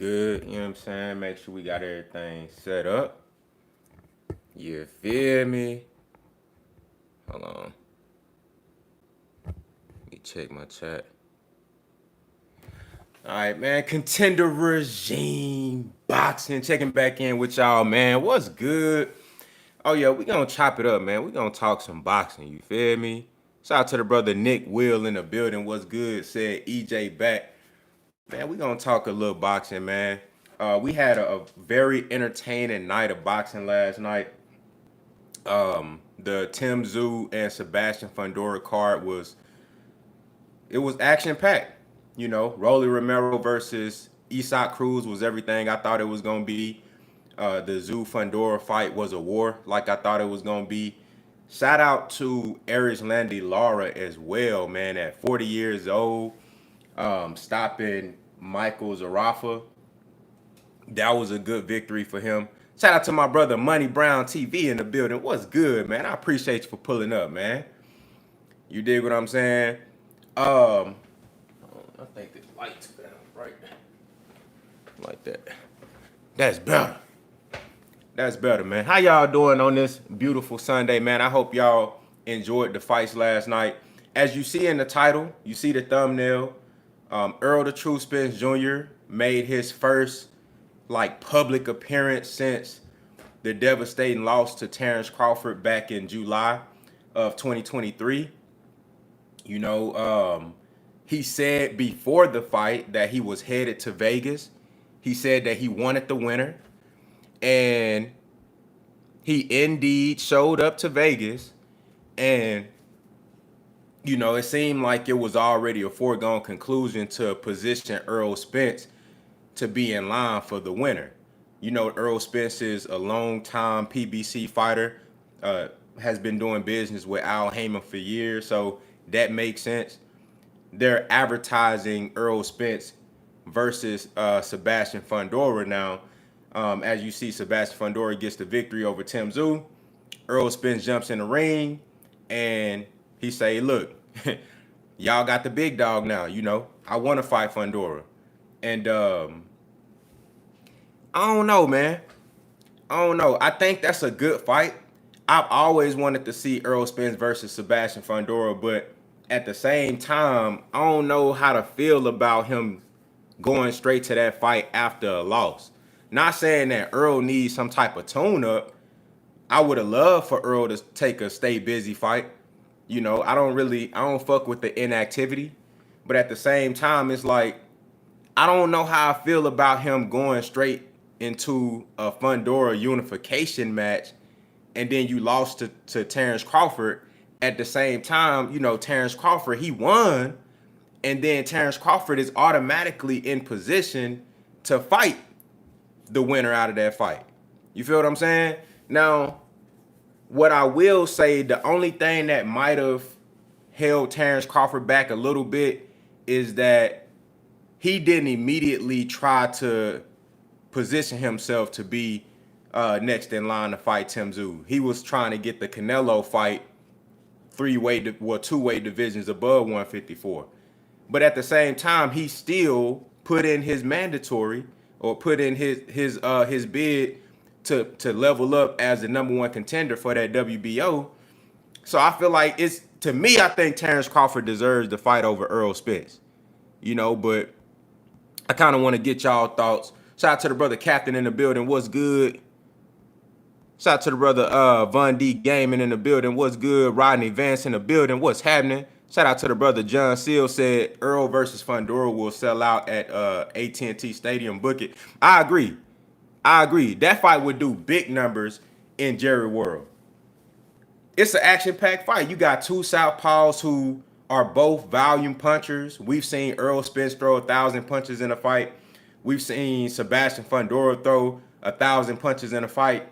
Good, you know what I'm saying? Make sure we got everything set up. You feel me? Hold on. Let me check my chat. All right, man. Contender regime boxing. Checking back in with y'all, man. What's good? Oh, yeah, we gonna chop it up, man. We gonna talk some boxing. You feel me? Shout out to the brother Nick Will in the building. What's good? Said EJ back. Man, we gonna talk a little boxing, man. We had a very entertaining night of boxing last night. The Tszyu and Sebastian Fundora card was action packed. You know, Rolly Romero versus Isak Cruz was everything I thought it was gonna be. The Tszyu Fundora fight was a war, like I thought it was gonna be. Shout out to Erich Landy Lara as well, man. At 40 years old, stopping Michael Zarafa. That was a good victory for him. Shout out to my brother Money Brown TV in the building. What's good, man? I appreciate you for pulling up, man. You dig what I'm saying? I think this light's better, right? Like that. That's better. That's better, man. How y'all doing on this beautiful Sunday, man? I hope y'all enjoyed the fights last night. As you see in the title, you see the thumbnail. Errol the True Spence Jr. made his first public appearance since the devastating loss to Terence Crawford back in July of 2023. You know, he said before the fight that he was headed to Vegas. He said that he wanted the winner, and he indeed showed up to Vegas. And you know, it seemed like it was already a foregone conclusion to position Errol Spence to be in line for the winner. You know, Errol Spence is a long-time PBC fighter, has been doing business with Al Heyman for years, so that makes sense. They're advertising Errol Spence versus Sebastian Fundora now. As you see, Sebastian Fundora gets the victory over Tszyu. Errol Spence jumps in the ring, and he say, look, y'all got the big dog now, you know. I want to fight Fundora. And I don't know, man. I don't know. I think that's a good fight. I've always wanted to see Errol Spence versus Sebastian Fundora, but at the same time, I don't know how to feel about him going straight to that fight after a loss. Not saying that Errol needs some type of tune-up. I would have loved for Errol to take a stay busy fight. You know, I don't fuck with the inactivity. But at the same time, it's like, I don't know how I feel about him going straight into a Fundora unification match, and then you lost to Terence Crawford. At the same time, you know, Terence Crawford, he won, and then Terence Crawford is automatically in position to fight the winner out of that fight. You feel what I'm saying? Now, what I will say, the only thing that might have held Terence Crawford back a little bit is that he didn't immediately try to position himself to be next in line to fight Tszyu. He was trying to get the Canelo fight two-way divisions above 154. But at the same time, he still put in his mandatory, or put in his bid to level up as the #1 contender for that WBO. So I feel like to me, I think Terence Crawford deserves the fight over Errol Spence. You know, but I kind of want to get y'all thoughts. Shout out to the brother Captain in the building. What's good? Shout out to the brother Von D Gaming in the building. What's good? Rodney Vance in the building. What's happening? Shout out to the brother John Seal. Said Errol versus Fundora will sell out at AT&T Stadium. Book it. I agree. That fight would do big numbers in Jerry World. It's an action-packed fight. You got two southpaws who are both volume punchers. We've seen Errol Spence throw 1,000 punches in a fight. We've seen Sebastian Fundora throw 1,000 punches in a fight.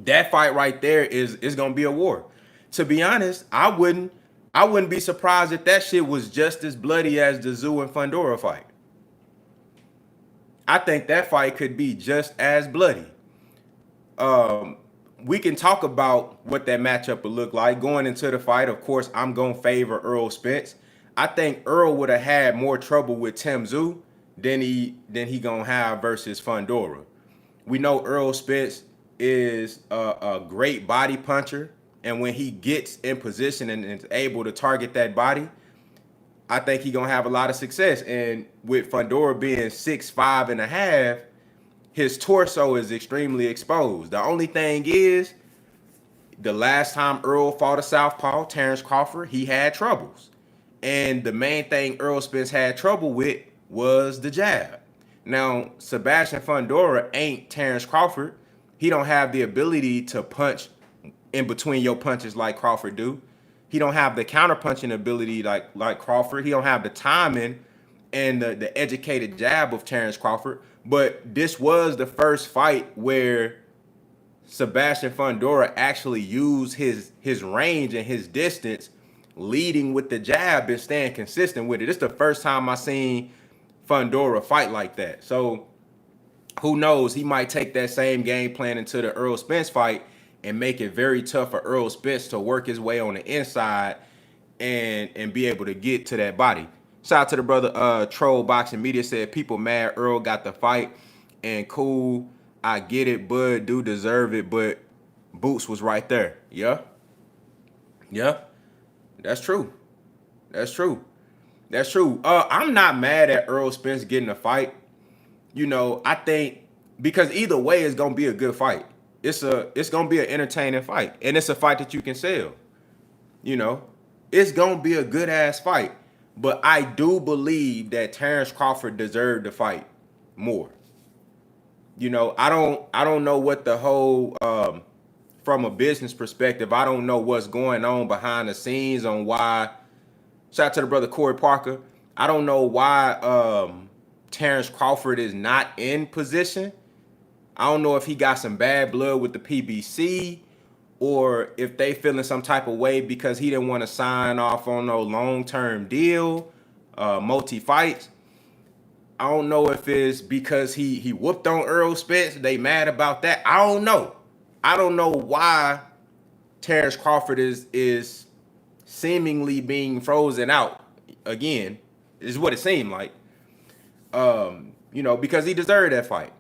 That fight right there is gonna be a war. To be honest, I wouldn't be surprised if that shit was just as bloody as the Tszyu and Fundora fight. I think that fight could be just as bloody. We can talk about what that matchup would look like going into the fight. Of course, I'm gonna favor Errol Spence. I think Errol would have had more trouble with Tszyu than he gonna have versus Fundora. We know Errol Spence is a great body puncher, and when he gets in position and is able to target that body, I think he's gonna have a lot of success. And with Fundora being 6'5.5", his torso is extremely exposed. The only thing is, the last time Errol fought a southpaw, Terence Crawford, he had troubles. And the main thing Errol Spence had trouble with was the jab. Now, Sebastian Fundora ain't Terence Crawford. He don't have the ability to punch in between your punches like Crawford do. He don't have the counter punching ability like Crawford. He don't have the timing and the educated jab of Terence Crawford. But this was the first fight where Sebastian Fundora actually used his range and his distance, leading with the jab and staying consistent with it. It's the first time I seen Fundora fight like that. So who knows? He might take that same game plan into the Errol Spence fight and make it very tough for Errol Spence to work his way on the inside and be able to get to that body. Shout out to the brother Troll Boxing Media, said people mad Errol got the fight and cool. I get it, Bud do deserve it, but Boots was right there. Yeah. That's true. I'm not mad at Errol Spence getting a fight. You know, I think because either way it's gonna be a good fight. It's gonna be an entertaining fight, and it's a fight that you can sell. You know, it's gonna be a good ass fight. But I do believe that Terence Crawford deserved the fight more. You know, I don't know what the whole from a business perspective, I don't know what's going on behind the scenes on why. Shout out to the brother Corey Parker. I don't know why Terence Crawford is not in position. I don't know if he got some bad blood with the PBC or if they feeling some type of way because he didn't want to sign off on no long-term deal, multi-fights. I don't know if it's because he whooped on Errol Spence. They mad about that. I don't know. I don't know why Terence Crawford is seemingly being frozen out again. Is what it seemed like. You know, because he deserved that fight.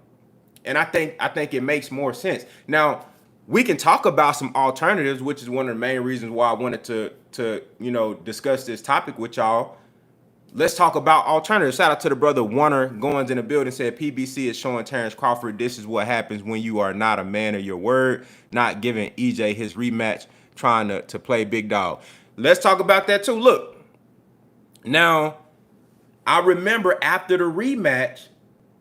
And I think it makes more sense. Now, we can talk about some alternatives, which is one of the main reasons why I wanted to you know, discuss this topic with y'all. Let's talk about alternatives. Shout out to the brother Warner Goins in the building, said PBC is showing Terence Crawford this is what happens when you are not a man of your word, not giving EJ his rematch, trying to play big dog. Let's talk about that too. Look, now, I remember after the rematch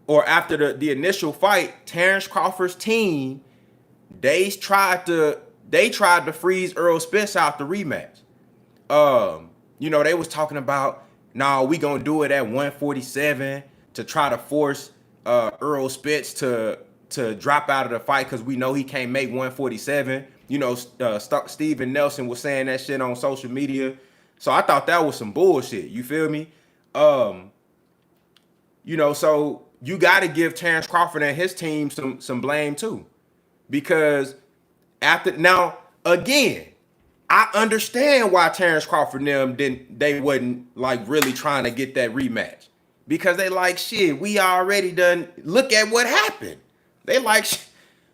or after the initial fight, Terence Crawford's team, they tried to freeze Errol Spence out the rematch. You know, they was talking about, nah, we gonna do it at 147 to try to force Errol Spence to drop out of the fight because we know he can't make 147. You know, Steven Nelson was saying that shit on social media. So I thought that was some bullshit. You feel me? You know, so you got to give Terence Crawford and his team some blame too. Because after, now, again, I understand why Terence Crawford and them they wasn't like really trying to get that rematch. Because they like, shit, we already done, look at what happened. They like,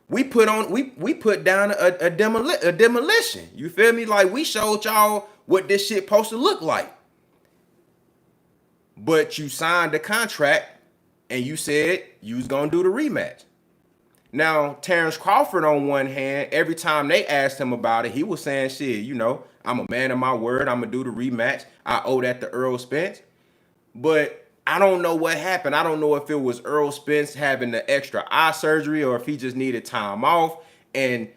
we put down a demolition. You feel me? Like, we showed y'all what this shit supposed to look like. But you signed the contract and you said you was gonna do the rematch. Now, Terence Crawford, on one hand, every time they asked him about it, he was saying, shit, you know, I'm a man of my word. I'm going to do the rematch. I owe that to Errol Spence. But I don't know what happened. I don't know if it was Errol Spence having the extra eye surgery or if he just needed time off. And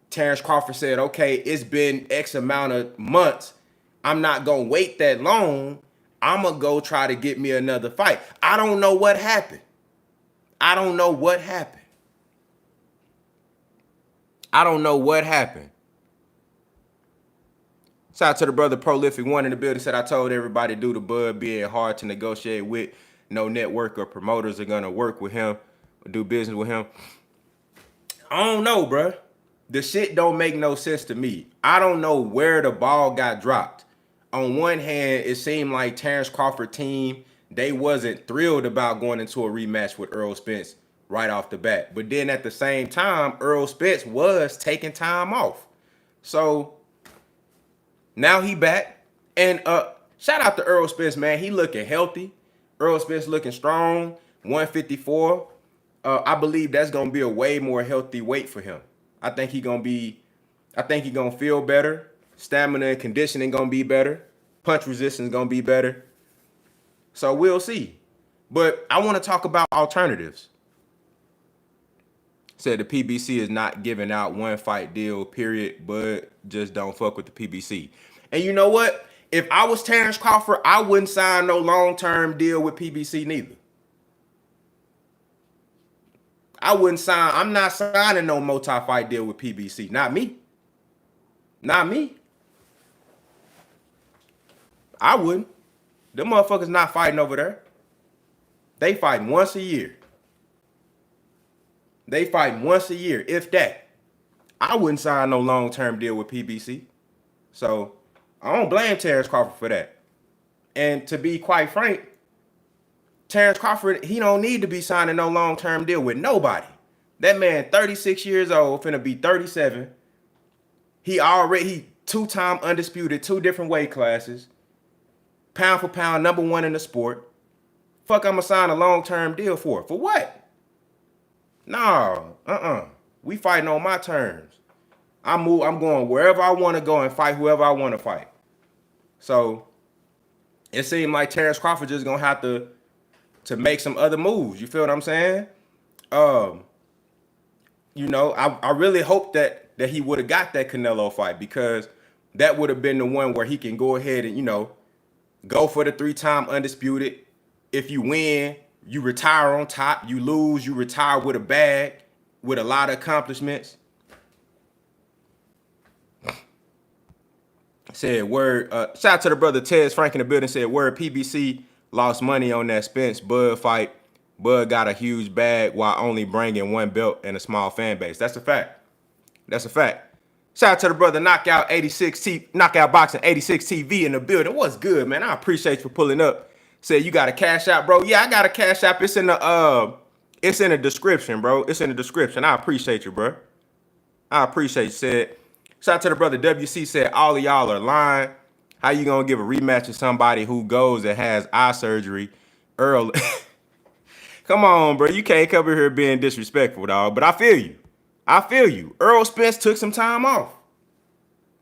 Terence Crawford said, okay, it's been X amount of months. I'm not going to wait that long. I'm going to go try to get me another fight. I don't know what happened. I don't know what happened. Shout out to the brother Prolific One in the building, said I told everybody due to Bud being hard to negotiate with, no network or promoters are going to work with him or do business with him. I don't know, bruh. The shit don't make no sense to me. I don't know where the ball got dropped. On one hand, it seemed like Terence Crawford team, they wasn't thrilled about going into a rematch with Errol Spence right off the bat. But then at the same time, Errol Spence was taking time off. So now he back. And shout out to Errol Spence, man. He looking healthy. Errol Spence looking strong. 154. I believe that's gonna be a way more healthy weight for him. I think he gonna feel better. Stamina and conditioning gonna be better. Punch resistance gonna be better. So we'll see. But I want to talk about alternatives. Said the PBC is not giving out one fight deal, period, but just don't fuck with the PBC. And you know what? If I was Terence Crawford, I wouldn't sign no long-term deal with PBC neither. I'm not signing no multi-fight deal with PBC. Not me. Not me. I wouldn't. Them motherfuckers not fighting over there. They fight once a year. If that. I wouldn't sign no long-term deal with PBC. So I don't blame Terence Crawford for that. And to be quite frank, Terence Crawford, he don't need to be signing no long-term deal with nobody. That man, 36 years old, finna be 37. He two-time undisputed, 2 different weight classes. Pound for pound, #1 in the sport. Fuck, I'ma sign a long-term deal for? For what? No, we fighting on my terms. I'm going wherever I want to go and fight whoever I want to fight. So it seemed like Terence Crawford just gonna have to make some other moves. You feel what I'm saying? I really hope that he would have got that Canelo fight, because that would have been the one where he can go ahead and, go for the 3-time undisputed. If you win, you retire on top. You lose, you retire with a bag, with a lot of accomplishments. Said word. Shout out to the brother Ted Frank in the building. Said word. PBC lost money on that Spence Bud fight. Bud got a huge bag while only bringing 1 belt and a small fan base. That's a fact. Shout out to the brother Knockout Boxing 86 TV in the building. What's good, man? I appreciate you for pulling up. Said you got a cash out, bro. Yeah, I got a cash app. It's in the description, bro. It's in the description. I appreciate you, bro. I appreciate you. Said shout out to the brother WC. Said all of y'all are lying. How you gonna give a rematch to somebody who goes and has eye surgery early? Come on, bro. You can't come here being disrespectful, dog. But I feel you. Errol Spence took some time off.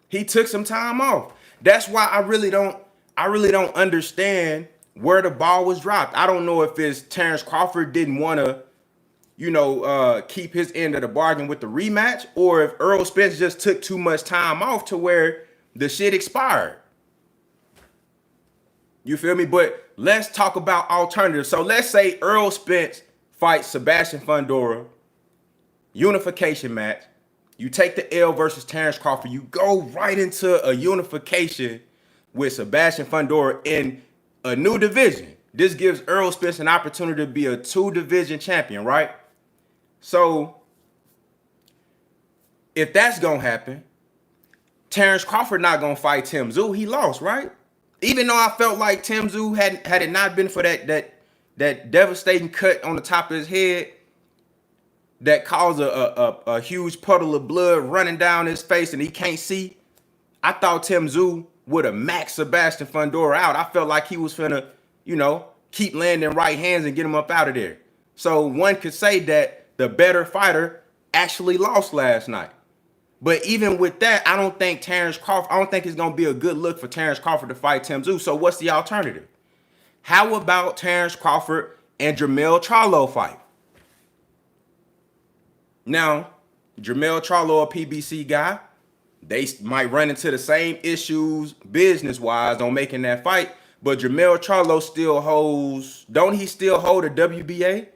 He took some time off. That's why I really don't understand where the ball was dropped. I don't know if it's Terence Crawford didn't want to, keep his end of the bargain with the rematch, or if Errol Spence just took too much time off to where the shit expired. You feel me? But let's talk about alternatives. So let's say Errol Spence fights Sebastian Fundora, unification match. You take the L versus Terence Crawford. You go right into a unification with Sebastian Fundora in a new division. This gives Errol Spence an opportunity to be a 2-division champion, right? So if that's gonna happen, Terence Crawford not gonna fight Tszyu. He lost, right? Even though I felt like Tszyu had it not been for that devastating cut on the top of his head that caused a huge puddle of blood running down his face and he can't see, I thought Tszyu would have maxed Sebastian Fundora out. I felt like he was finna, keep landing right hands and get him up out of there. So one could say that the better fighter actually lost last night. But even with that, I don't think it's gonna be a good look for Terence Crawford to fight Tszyu. So what's the alternative? How about Terence Crawford and Charlo fight? Now, Charlo, a PBC guy, they might run into the same issues business-wise on making that fight, but Charlo still holds, don't he still hold a WBA?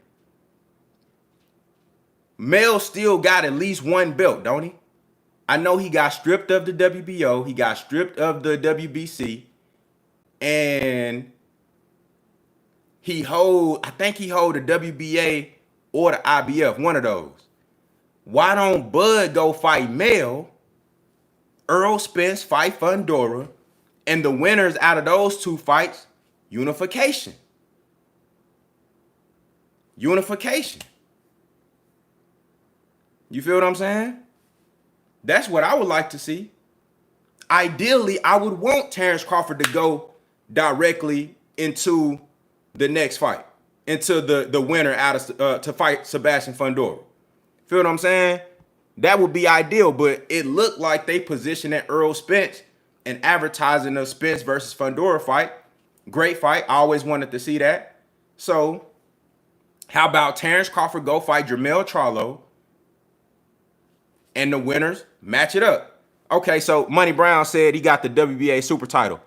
Mel still got at least 1 belt, don't he? I know he got stripped of the WBO, he got stripped of the WBC, and I think he hold the WBA or the IBF, one of those. Why don't Bud go fight Mel, Errol Spence fight Fundora, and the winners out of those 2 fights, unification? unification. You feel what I'm saying? That's what I would like to see. Ideally, I would want Terence Crawford to go directly into the next fight, into the winner out of to fight Sebastian Fundora. Feel what I'm saying? That would be ideal, but it looked like they positioned at Errol Spence and advertising the Spence versus Fundora fight. Great fight. I always wanted to see that. So, how about Terence Crawford go fight Jermell Charlo, and the winners match it up? Okay, so Money Brown said he got the WBA super title.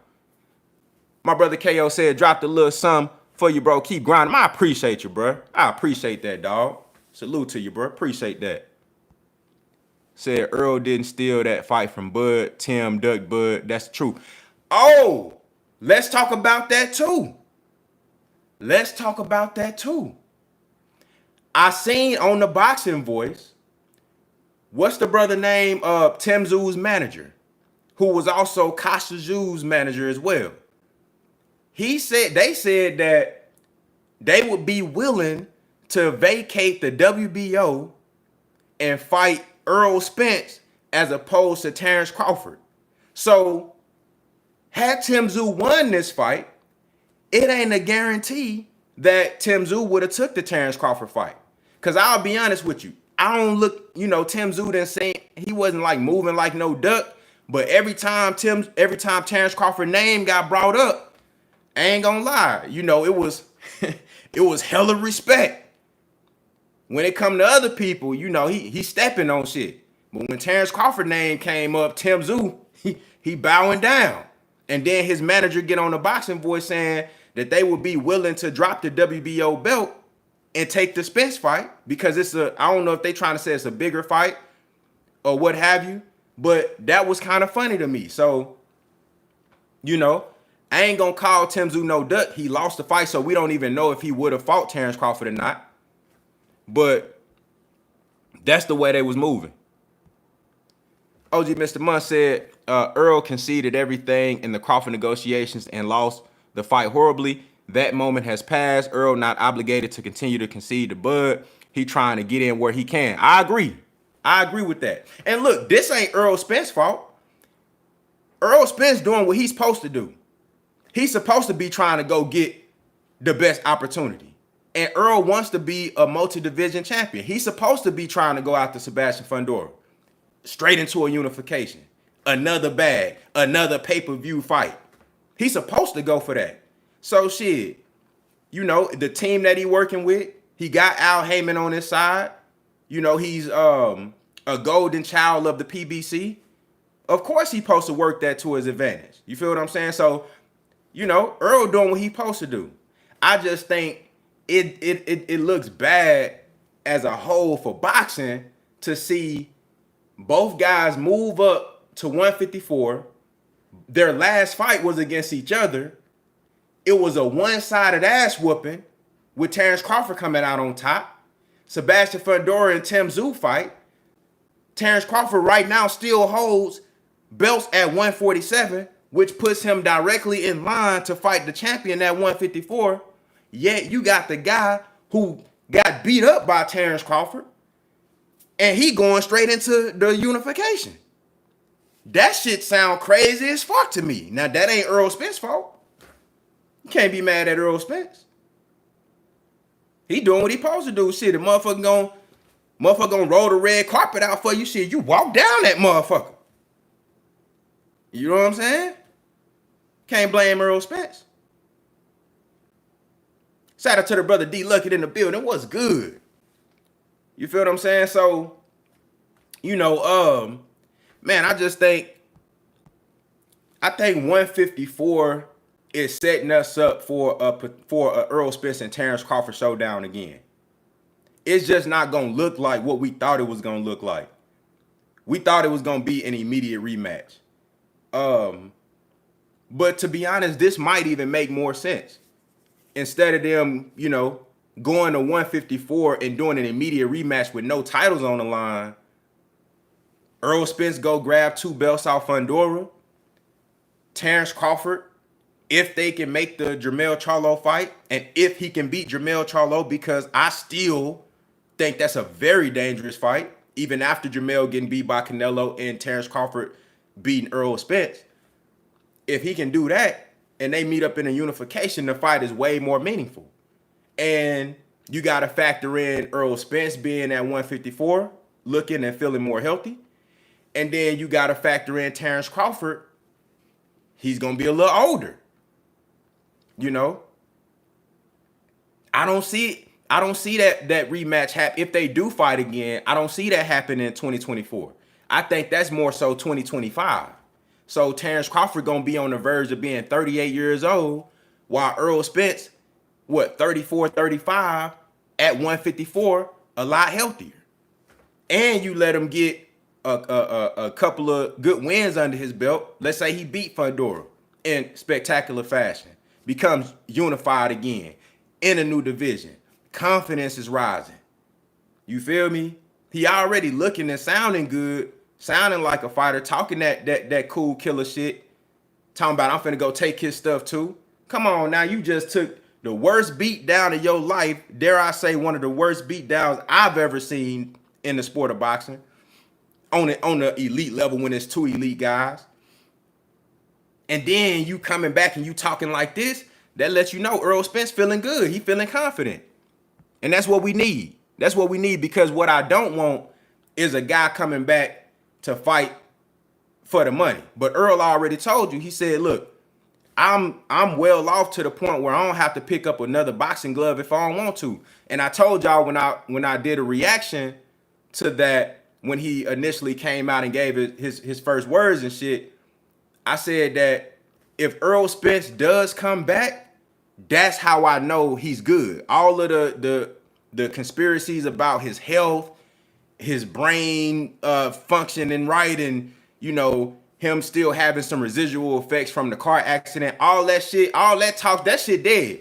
My brother KO said, drop the little sum for you, bro. Keep grinding. I appreciate you, bro. I appreciate that, dog. Salute to you, bro. Appreciate that. Said Earl didn't steal that fight from Bud. Tim ducked Bud. That's true. Oh, let's talk about that too. Let's talk about that too. I seen on the Boxing Voice, what's the brother name of Tszyu's manager, who was also Kostya Tszyu's manager as well. They said that they would be willing to vacate the WBO and fight Errol Spence as opposed to Terence Crawford. So had Tszyu won this fight, it ain't a guarantee that Tszyu would have took the Terence Crawford fight. Because I'll be honest with you, I don't look, Tszyu didn't say he wasn't like moving like no duck, but every time Terence Crawford name got brought up, I ain't gonna lie, it was it was hella respect. When it come to other people, he stepping on shit. But when Terence Crawford name came up, Tszyu, he bowing down. And then his manager get on the Boxing Voice saying that they would be willing to drop the WBO belt and take the Spence fight because I don't know if they trying to say it's a bigger fight or what have you, but that was kind of funny to me. So, I ain't gonna call Tszyu no duck. He lost the fight, so we don't even know if he would have fought Terence Crawford or not. But that's the way they was moving. OG Mr. Munn said Earl conceded everything in the Crawford negotiations and lost the fight horribly. That moment has passed. Earl not obligated to continue to concede to Bud. He trying to get in where he can. I agree with that. And look, this ain't Errol Spence's fault. Errol Spence doing what he's supposed to do. He's supposed to be trying to go get the best opportunity. And Earl wants to be a multi-division champion. He's supposed to be trying to go after Sebastian Fundora. Straight into a unification. Another bag. Another pay-per-view fight. He's supposed to go for that. So shit, the team that he working with, he got Al Heyman on his side. He's a golden child of the PBC. Of course he's supposed to work that to his advantage. You feel what I'm saying? So, Earl doing what he's supposed to do. I just think it looks bad as a whole for boxing to see both guys move up to 154. Their last fight was against each other. It was a one-sided ass whooping with Terence Crawford coming out on top. Sebastian Fundora and Tszyu fight. Terence Crawford right now still holds belts at 147, which puts him directly in line to fight the champion at 154. Yet you got the guy who got beat up by Terence Crawford, and he going straight into the unification. That shit sound crazy as fuck to me. Now, that ain't Errol Spence's fault. You can't be mad at Errol Spence. He doing what he supposed to do. Shit, the motherfucker gonna roll the red carpet out for you. Shit, you walk down that motherfucker. You know what I'm saying? Can't blame Errol Spence. Shout out to the brother D Luckett in the building. What's good? You feel what I'm saying? So, man, I think 154 is setting us up for a Errol Spence and Terence Crawford showdown again. It's just not gonna look like what we thought it was gonna look like. We thought it was gonna be an immediate rematch. But to be honest, this might even make more sense. Instead of them, going to 154 and doing an immediate rematch with no titles on the line, Errol Spence go grab 2 belts off Fundora. Terence Crawford if they can make the Jermell Charlo fight, and if he can beat Jermell Charlo, because I still think that's a very dangerous fight, even after Jermell getting beat by Canelo and Terence Crawford beating Errol Spence. If he can do that and they meet up in a unification, the fight is way more meaningful. And you got to factor in Errol Spence being at 154, looking and feeling more healthy. And then you got to factor in Terence Crawford. He's going to be a little older. You know, I don't see that rematch happen. If they do fight again, I don't see that happen in 2024. I think that's more so 2025. So Terence Crawford gonna be on the verge of being 38 years old, while Errol Spence, 34, 35 at 154, a lot healthier. And you let him get a couple of good wins under his belt. Let's say he beat Fundora in spectacular fashion. Becomes unified again in a new division. Confidence is rising. You feel me? He already looking and sounding good, sounding like a fighter, talking that cool killer shit. Talking about I'm finna go take his stuff too. Come on now, you just took the worst beat down of your life. Dare I say one of the worst beat downs I've ever seen in the sport of boxing. On the elite level when it's two elite guys. And then you coming back and you talking like this, that lets you know Errol Spence feeling good. He feeling confident. And that's what we need. That's what we need, because what I don't want is a guy coming back to fight for the money. But Earl already told you, he said, look, I'm well off to the point where I don't have to pick up another boxing glove if I don't want to. And I told y'all when I did a reaction to that, when he initially came out and gave his first words and shit, I said that if Errol Spence does come back, that's how I know he's good. All of the conspiracies about his health, his brain functioning right, and you know him still having some residual effects from the car accident, all that shit, all that talk, that shit dead.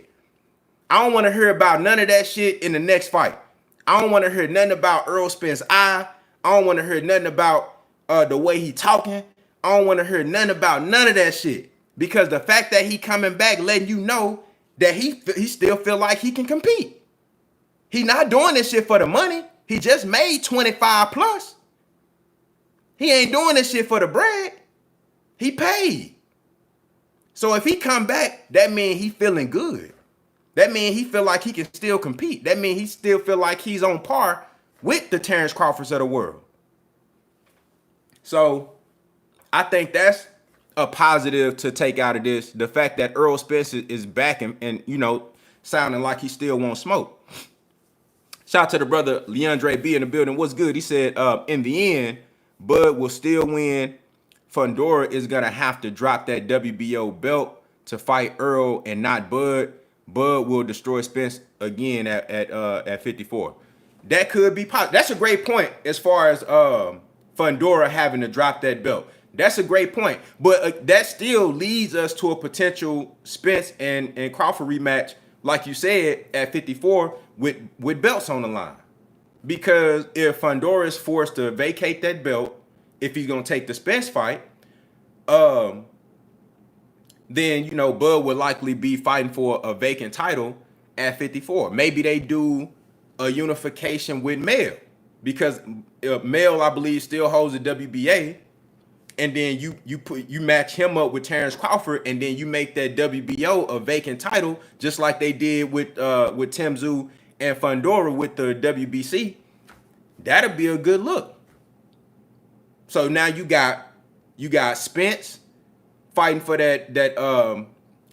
I don't want to hear about none of that shit in the next fight. I don't want to hear nothing about Errol Spence's eye. I don't want to hear nothing about the way he talking. I don't want to hear nothing about none of that shit, because the fact that he coming back letting you know that he still feel like he can compete. He not doing this shit for the money. He just made 25 plus. He ain't doing this shit for the bread. He paid. So if he come back, that means he feeling good. That means he feel like he can still compete. That means he still feel like he's on par with the Terence Crawfords of the world. So I think that's a positive to take out of this. The fact that Errol Spence is back and you know, sounding like he still won't smoke. Shout out to the brother Leandre B in the building. What's good? He said, in the end, Bud will still win. Fundora is going to have to drop that WBO belt to fight Errol and not Bud. Bud will destroy Spence again at 54. That could be possible. That's a great point as far as Fundora having to drop that belt. That's a great point. But that still leads us to a potential Spence and Crawford rematch, like you said, at 54 with belts on the line. Because if Fundora is forced to vacate that belt, if he's going to take the Spence fight, then, you know, Bud would likely be fighting for a vacant title at 54. Maybe they do a unification with Mel, because Mel, I believe, still holds the WBA. And then you match him up with Terence Crawford, and then you make that WBO a vacant title, just like they did with Tszyu and Fundora with the WBC. That'll be a good look. So now you got Spence fighting for that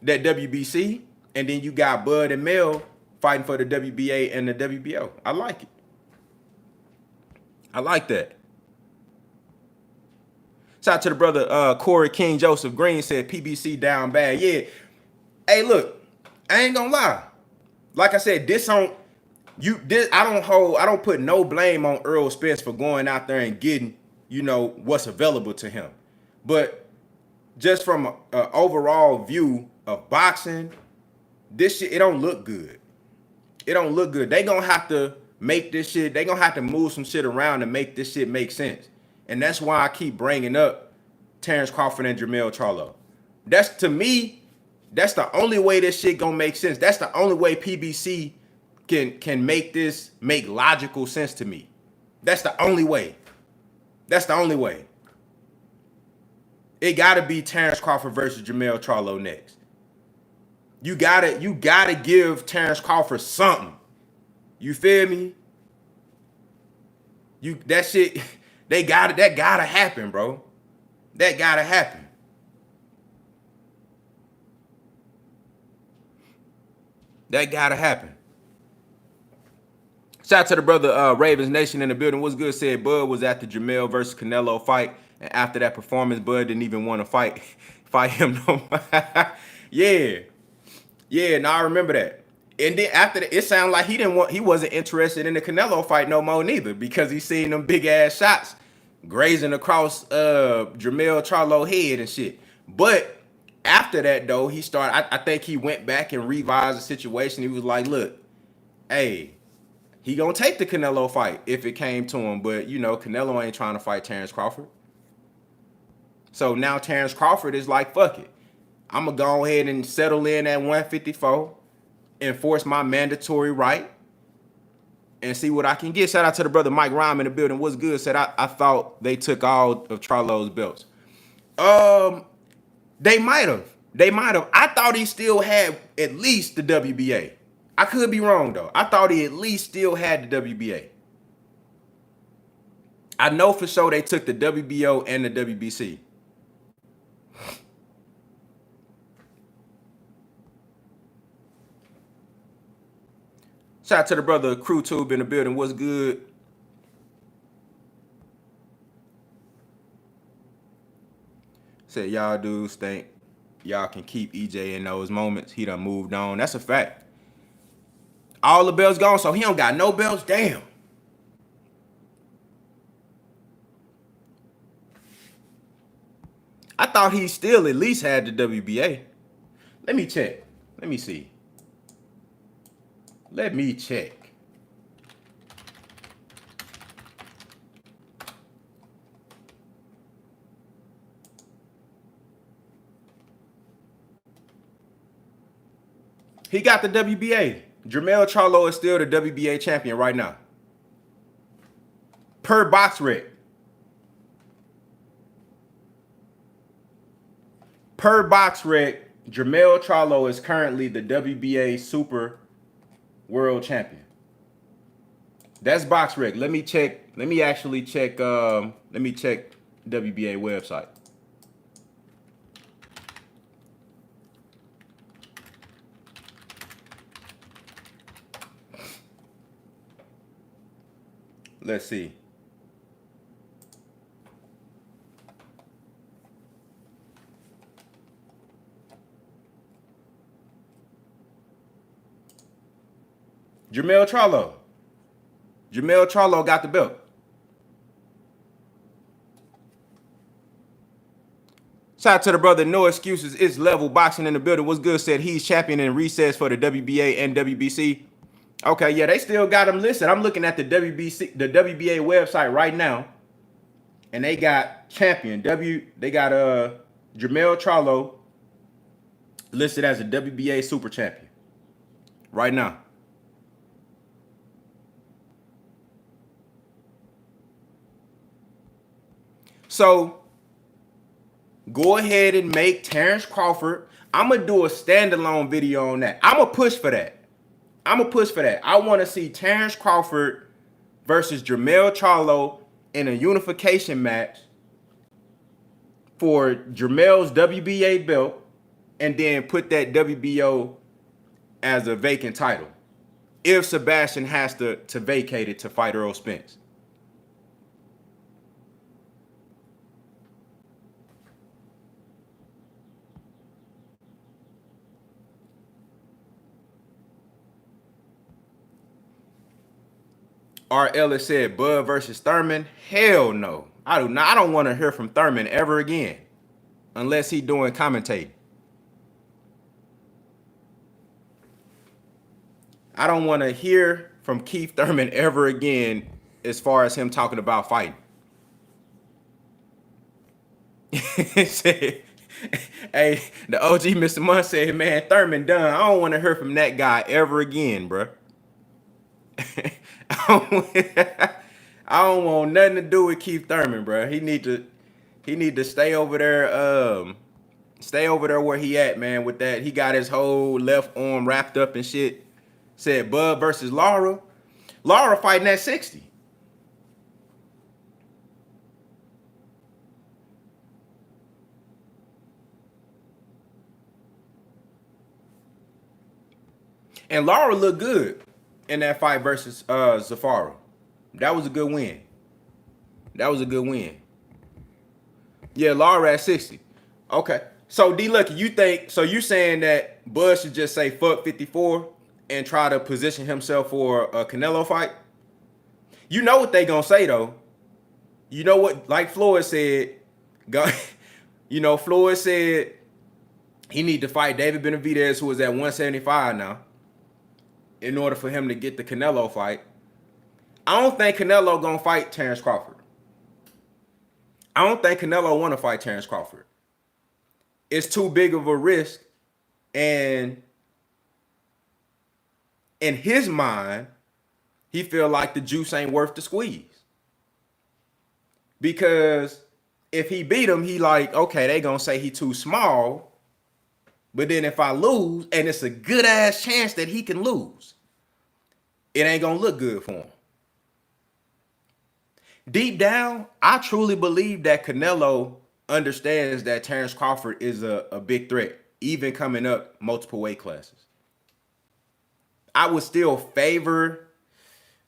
WBC, and then you got Bud and Mel fighting for the WBA and the WBO. I like it. I like that. Shout out to the brother Corey King Joseph Green, said PBC down bad. Yeah. Hey, look, I ain't gonna lie. Like I said, I don't put no blame on Errol Spence for going out there and getting, you know, what's available to him. But just from an overall view of boxing, this shit, it don't look good. It don't look good. They gonna have to make this shit, they gonna have to move some shit around to make this shit make sense. And that's why I keep bringing up Terence Crawford and Jermell Charlo. That's, to me, That's the only way this shit gonna make sense. That's the only way PBC can make logical sense to me. That's the only way. That's the only way. It gotta be Terence Crawford versus Jermell Charlo next. You gotta give Terence Crawford something. You feel me? That shit, that gotta happen, bro. That gotta happen. That gotta happen. Shout out to the brother Ravens Nation in the building. What's good? Said Bud was at the Jermell versus Canelo fight, and after that performance, Bud didn't even want to fight him no more. Yeah, no, I remember that. And then after that, it sounded like he wasn't interested in the Canelo fight no more neither, because he seen them big ass shots grazing across Jermell Charlo head and shit. But after that though, he started. I think he went back and revised the situation. He was like, "Look, hey, he gonna take the Canelo fight if it came to him, but you know, Canelo ain't trying to fight Terence Crawford." So now Terence Crawford is like, "Fuck it, I'm gonna go ahead and settle in at 154, enforce my mandatory right, and see what I can get." Shout out to the brother Mike Rhyme in the building. What's good? Said I thought they took all of Charlo's belts. They might have. I thought he still had at least the WBA. I could be wrong though. I thought he at least still had the WBA. I know for sure they took the WBO and the WBC. Shout out to the brother Crew Tube in the building. What's good? Said y'all dudes think y'all can keep EJ in those moments. He done moved on. That's a fact. All the belts gone, so he don't got no belts. Damn. I thought he still at least had the WBA. Let me check. Let me see. Let me check. He got the WBA. Jermell Charlo is still the WBA champion right now. Per box rec. Per box rec, Jermell Charlo is currently the WBA Super World Champion. That's box rec. Let me check. Let me actually check. Let me check WBA website. Let's see. Jermell Charlo. Jermell Charlo got the belt. Shout out to the brother No Excuses. It's Level Boxing in the building. What's good? Said he's champion in recess for the WBA and WBC. Okay, yeah, they still got him listed. I'm looking at the WBA website right now, and they got champion They got Jermell Charlo listed as a WBA Super Champion right now. So go ahead and make Terence Crawford. I'm gonna do a standalone video on that. I'm gonna push for that. I want to see Terence Crawford versus Jermell Charlo in a unification match for Jermell's WBA belt, and then put that WBO as a vacant title if Sebastian has to vacate it to fight Errol Spence. R. Ellis said Bud versus Thurman. Hell no. I don't want to hear from Thurman ever again. Unless he doing commentating. I don't want to hear from Keith Thurman ever again as far as him talking about fighting. Hey, the OG Mr. Munn said, man, Thurman done. I don't want to hear from that guy ever again, bro. I I don't want nothing to do with Keith Thurman, bro. He need to stay over there. Stay over there where he at, man. With that, he got his whole left arm wrapped up and shit. Said Bud versus Lara. Lara fighting at 60. And Lara looked good in that fight versus Zafara. That was a good win. That was a good win. Yeah, Lara at 60. Okay. So D Lucky, you saying that Bud should just say fuck 54 and try to position himself for a Canelo fight? You know what they gonna say though. You know what, like Floyd said, Floyd said he need to fight David Benavidez, who is at 175 now, in order for him to get the Canelo fight. I don't think Canelo gonna fight Terence Crawford. I don't think Canelo want to fight Terence Crawford. It's too big of a risk, and in his mind, he feel like the juice ain't worth the squeeze. Because if he beat him, he like, okay, they gonna say he too small. But then if I lose, and it's a good ass chance that he can lose, it ain't gonna look good for him. Deep down, I truly believe that Canelo understands that Terence Crawford is a big threat, even coming up multiple weight classes. I would still favor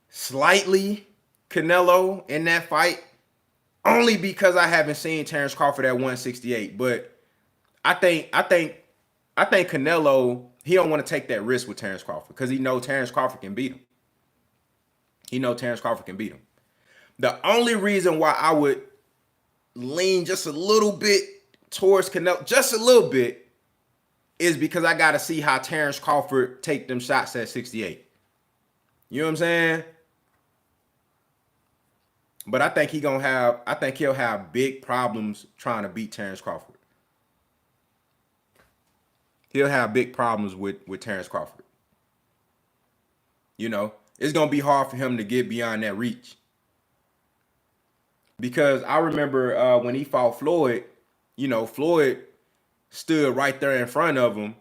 slightly Canelo in that fight, only because I haven't seen Terence Crawford at 168. But I think Canelo, he don't want to take that risk with Terence Crawford because he know Terence Crawford can beat him. He know Terence Crawford can beat him. The only reason why I would lean just a little bit towards Canelo, just a little bit, is because I got to see how Terence Crawford take them shots at 68. You know what I'm saying? But I think he'll have big problems trying to beat Terence Crawford. He'll have big problems with Terence Crawford. You know, it's going to be hard for him to get beyond that reach. Because I remember when he fought Floyd, Floyd stood right there in front of him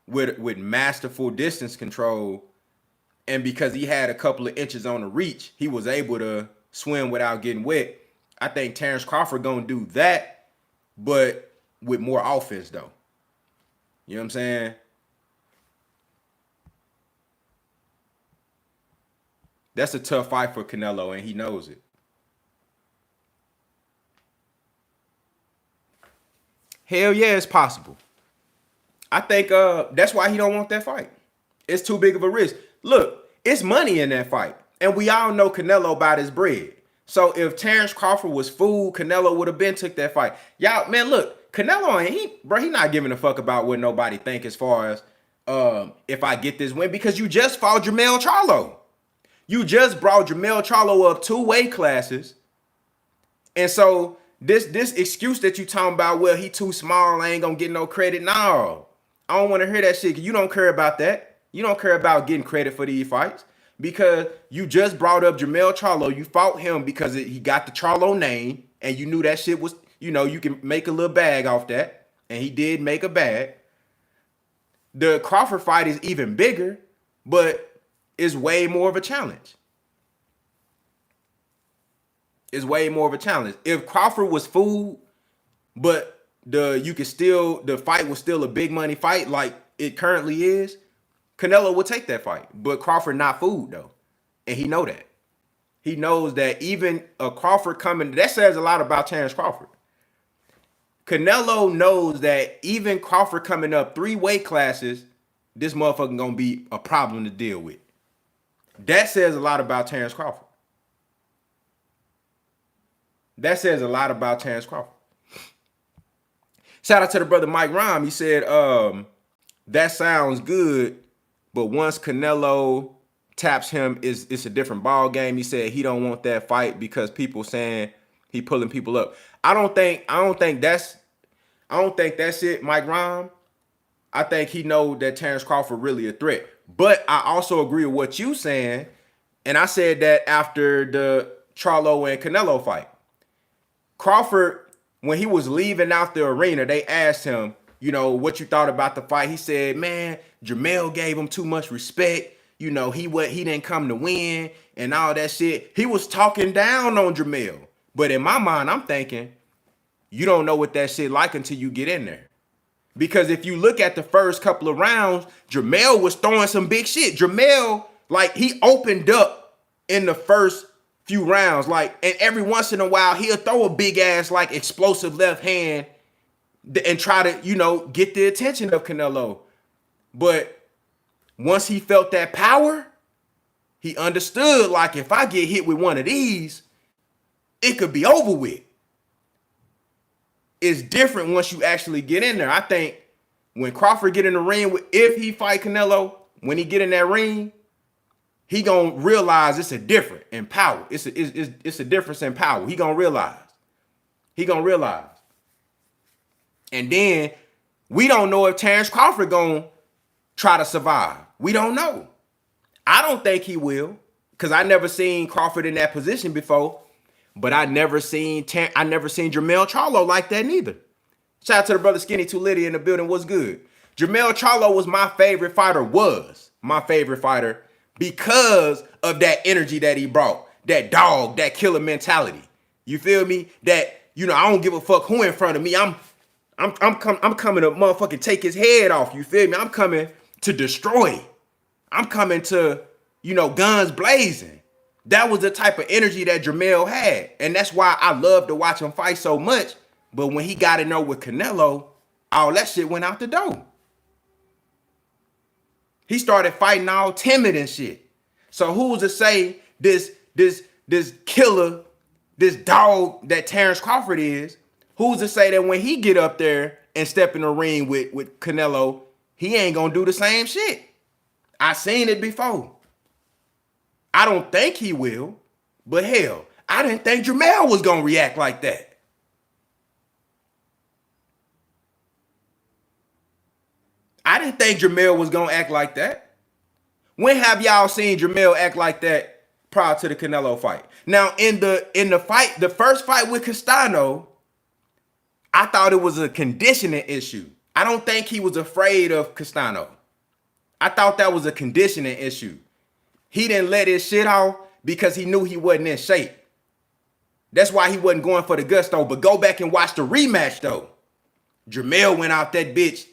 with masterful distance control. And because he had a couple of inches on the reach, he was able to swim without getting wet. I think Terence Crawford going to do that, but with more offense, though. You know what I'm saying? That's a tough fight for Canelo, and he knows it. Hell yeah, it's possible. I think that's why he don't want that fight. It's too big of a risk. Look, it's money in that fight. And we all know Canelo about his bread. So if Terence Crawford was fooled, Canelo would have been took that fight. Y'all, man, look, Canelo, he not giving a fuck about what nobody think as far as if I get this win, because you just fought Jermell Charlo. You just brought Jermell Charlo up 2 weight classes. And so this excuse that you talking about, well, he too small, I ain't gonna get no credit. No, I don't want to hear that shit. You don't care about that. You don't care about getting credit for these fights because you just brought up Jermell Charlo. You fought him because he got the Charlo name, and you knew that shit was, you can make a little bag off that, and he did make a bag. The Crawford fight is even bigger, but it's way more of a challenge. It's way more of a challenge. If Crawford was fooled, but the fight was still a big money fight like it currently is, Canelo would take that fight. But Crawford not fooled though. And he know that. He knows that even a Crawford coming, that says a lot about Terence Crawford. Canelo knows that even Crawford coming up 3 weight classes, this motherfucker gonna be a problem to deal with. That says a lot about Terence Crawford. That says a lot about Terence Crawford. Shout out to the brother Mike Rhyme. He said, that sounds good, but once Canelo taps him, it's a different ball game. He said he don't want that fight because people saying he pulling people up. I don't think I don't think that's it, Mike Rhyme. I think he know that Terence Crawford really a threat. But I also agree with what you saying, and I said that after the Charlo and Canelo fight. Crawford, when he was leaving out the arena, they asked him, you know, what you thought about the fight. He said, man, Jamel gave him too much respect. You know, he didn't come to win and all that shit. He was talking down on Jamel. But in my mind, I'm thinking, you don't know what that shit like until you get in there. Because if you look at the first couple of rounds, Jamel was throwing some big shit. Jamel, like, he opened up in the first few rounds, like, and every once in a while, he'll throw a big ass, like, explosive left hand and try to, you know, get the attention of Canelo. But once he felt that power, he understood, like, if I get hit with one of these, it could be over with. It's different once you actually get in there. I think when Crawford get in the ring, if he fight Canelo, when he get in that ring, he gonna realize it's a difference in power. It's a difference in power. He gonna realize. He gonna realize. And then we don't know if Terence Crawford gonna try to survive. We don't know. I don't think he will, because I never seen Crawford in that position before. But I never seen Jermell Charlo like that neither. Shout out to the brother Skinny Too Litty in the building. What's good? Jermell Charlo was my favorite fighter, because of that energy that he brought. That dog, that killer mentality. You feel me? That, you know, I don't give a fuck who in front of me. I'm coming to motherfucking take his head off. You feel me? I'm coming to destroy. I'm coming to, you know, guns blazing. That was the type of energy that Jermell had. And that's why I love to watch him fight so much. But when he got in there with Canelo, all that shit went out the door. He started fighting all timid and shit. So who's to say this killer, this dog that Terence Crawford is, who's to say that when he get up there and step in the ring with Canelo, he ain't gonna do the same shit? I seen it before. I don't think he will, but hell, I didn't think Jermell was going to react like that. I didn't think Jermell was going to act like that. When have y'all seen Jermell act like that prior to the Canelo fight? Now, in the fight, the first fight with Castano, I thought it was a conditioning issue. I don't think he was afraid of Castano. I thought that was a conditioning issue. He didn't let his shit off because he knew he wasn't in shape. That's why he wasn't going for the gusto. But go back and watch the rematch, though. Jermell went out that bitch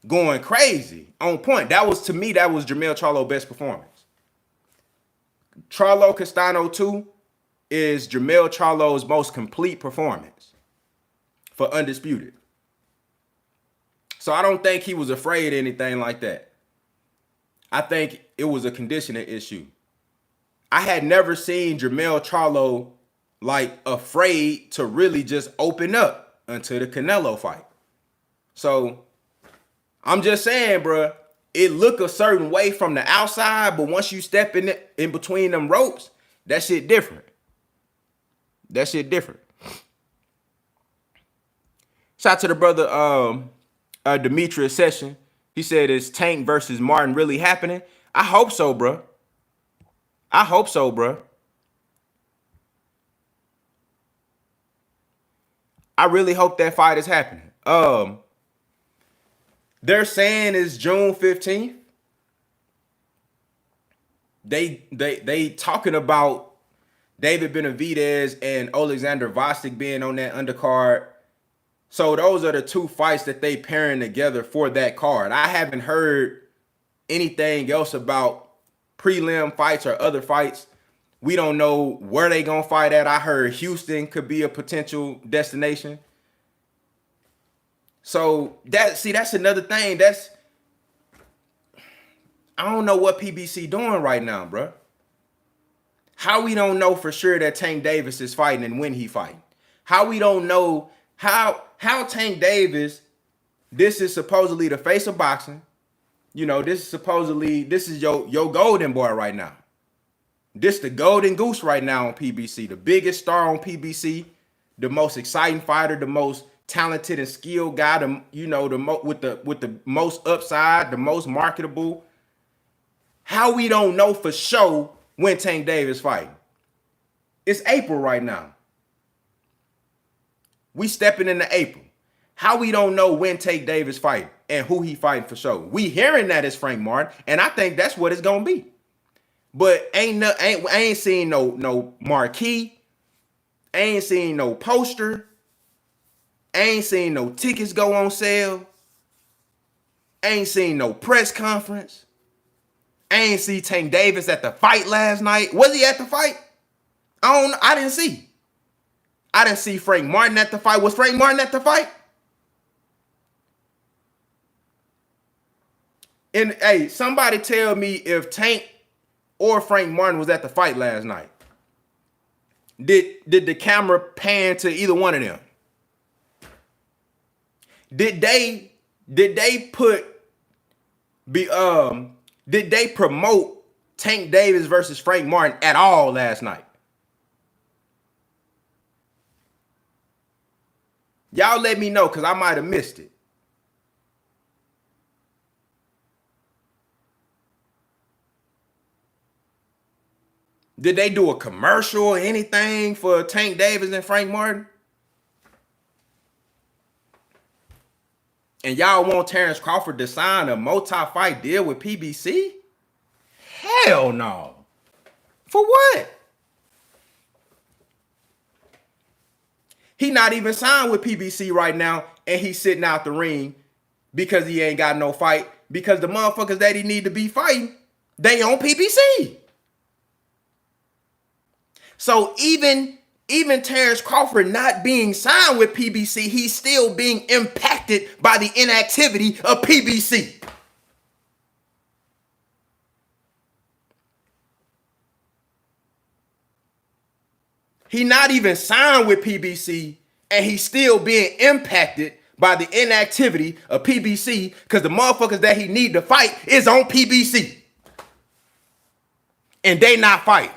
going crazy, on point. That was, to me, that was Jermell Charlo's best performance. Charlo Castano 2 is Jermell Charlo's most complete performance for Undisputed. So I don't think he was afraid of anything like that. I think it was a conditioning issue. I had never seen Jermell Charlo like afraid to really just open up until the Canelo fight. So I'm just saying, bro, it look a certain way from the outside, but once you step in between them ropes, that shit different. That shit different. Shout out to the brother Demetrius Session. He said, is Tank versus Martin really happening? I hope so, bro. I hope so, bro. I really hope that fight is happening. They're saying it's June 15th. They talking about David Benavidez and Alexander Vostok being on that undercard. So those are the two fights that they pairing together for that card. I haven't heard anything else about prelim fights or other fights. We don't know where they gonna fight at. I heard Houston could be a potential destination. So that's another thing. I don't know what PBC doing right now, bro. How we don't know for sure that Tank Davis is fighting and when he fighting. How we don't know how Tank Davis, this is supposedly the face of boxing. You know, this is your golden boy right now. This the golden goose right now on PBC. The biggest star on PBC, the most exciting fighter, the most talented and skilled guy, with the most upside, the most marketable. How we don't know for sure when Tank Davis fighting? It's April right now. We stepping into April. How we don't know when Tank Davis fighting and who he fighting for sure? We hearing that it's Frank Martin, and I think that's what it's gonna be. But I ain't seen no marquee. I ain't seen no poster. I ain't seen no tickets go on sale. I ain't seen no press conference. I ain't see Tank Davis at the fight last night. Was he at the fight? I didn't see. I didn't see Frank Martin at the fight. Was Frank Martin at the fight? And hey, somebody tell me if Tank or Frank Martin was at the fight last night. Did the camera pan to either one of them? Did they promote Tank Davis versus Frank Martin at all last night? Y'all let me know, because I might have missed it. Did they do a commercial or anything for Tank Davis and Frank Martin? And y'all want Terence Crawford to sign a multi-fight deal with PBC? Hell no. For what? He not even signed with PBC right now, and he's sitting out the ring because he ain't got no fight, because the motherfuckers that he need to be fighting, they on PBC. So even Terence Crawford not being signed with PBC, he's still being impacted by the inactivity of PBC. He not even signed with PBC, and he's still being impacted by the inactivity of PBC, because the motherfuckers that he need to fight is on PBC. And they not fighting.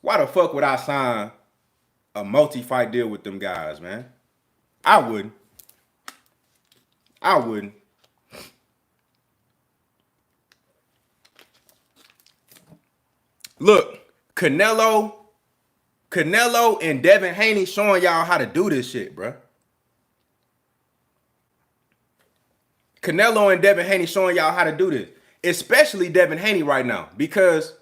Why the fuck would I sign a multi-fight deal with them guys, man? I wouldn't. Look, Canelo and Devin Haney showing y'all how to do this shit, bro. Canelo and Devin Haney showing y'all how to do this. Especially Devin Haney right now. Because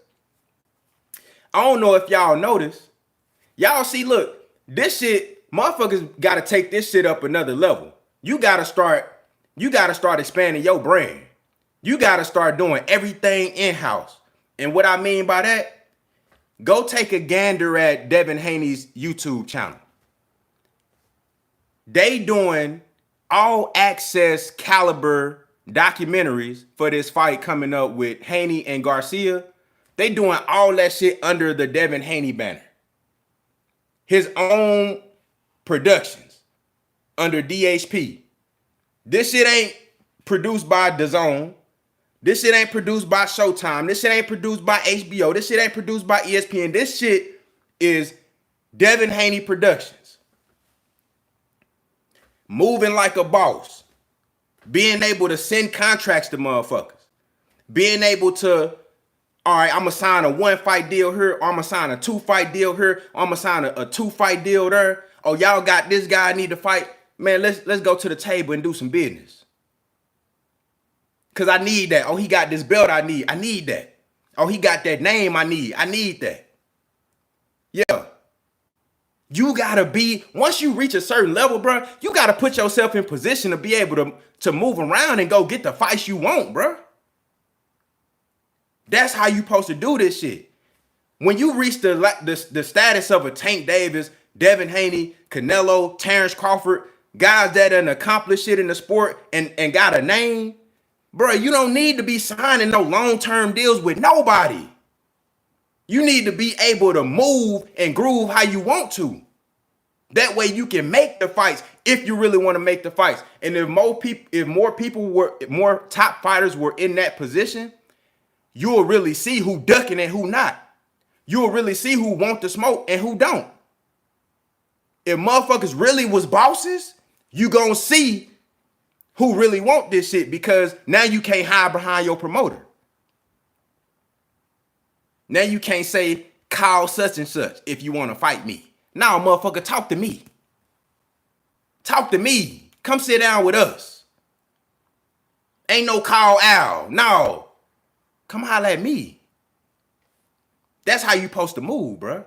I don't know if y'all notice. Y'all see, look, this shit, motherfuckers gotta take this shit up another level. You gotta start expanding your brand. You gotta start doing everything in-house. And what I mean by that, go take a gander at Devin Haney's YouTube channel. They doing all access caliber documentaries for this fight coming up with Haney and Garcia. They doing all that shit under the Devin Haney banner. His own productions under DHP. This shit ain't produced by DAZN. This shit ain't produced by Showtime. This shit ain't produced by HBO. This shit ain't produced by ESPN. This shit is Devin Haney Productions. Moving like a boss. Being able to send contracts to motherfuckers. Being able to, all right, I'm going to sign a 1-fight deal here, or I'm going to sign a 2-fight deal here, or I'm going to sign a 2-fight deal there. Oh, y'all got this guy I need to fight. Man, let's go to the table and do some business. Because I need that. Oh, he got this belt I need. I need that. Oh, he got that name I need. I need that. Yeah. You got to be, once you reach a certain level, bro, you got to put yourself in position to be able to move around and go get the fights you want, bro. That's how you supposed to do this shit. When you reach the status of a Tank Davis, Devin Haney, Canelo, Terence Crawford, guys that done accomplished shit in the sport and got a name, bro, you don't need to be signing no long-term deals with nobody. You need to be able to move and groove how you want to. That way you can make the fights if you really want to make the fights. And if more top fighters were in that position, you'll really see who ducking and who not. you'll really see who want the smoke and who don't. If motherfuckers really was bosses, you gonna see who really want this shit, because now you can't hide behind your promoter. Now you can't say, call such and such if you want to fight me. Now, motherfucker, talk to me. Talk to me. Come sit down with us. Ain't no call Al. No. Come holler at me. That's how you supposed to move, bro.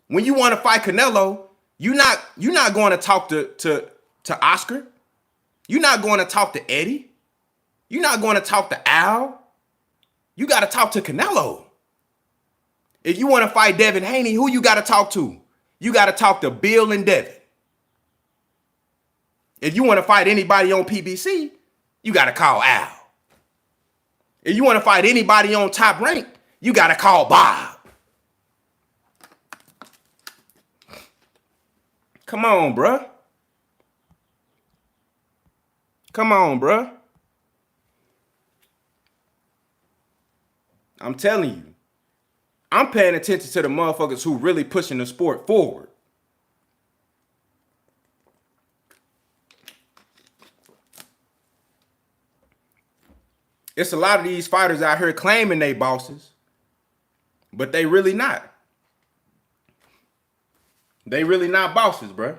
When you want to fight Canelo, you're not going to talk to Oscar. You're not going to talk to Eddie. You're not going to talk to Al. You got to talk to Canelo. If you want to fight Devin Haney, who you got to talk to? You got to talk to Bill and Devin. If you want to fight anybody on PBC, you got to call Al. If you want to fight anybody on Top Rank, you got to call Bob. Come on, bruh. Come on, bruh. I'm telling you. I'm paying attention to the motherfuckers who really pushing the sport forward. It's a lot of these fighters out here claiming they bosses, but they really not. They really not bosses, bro.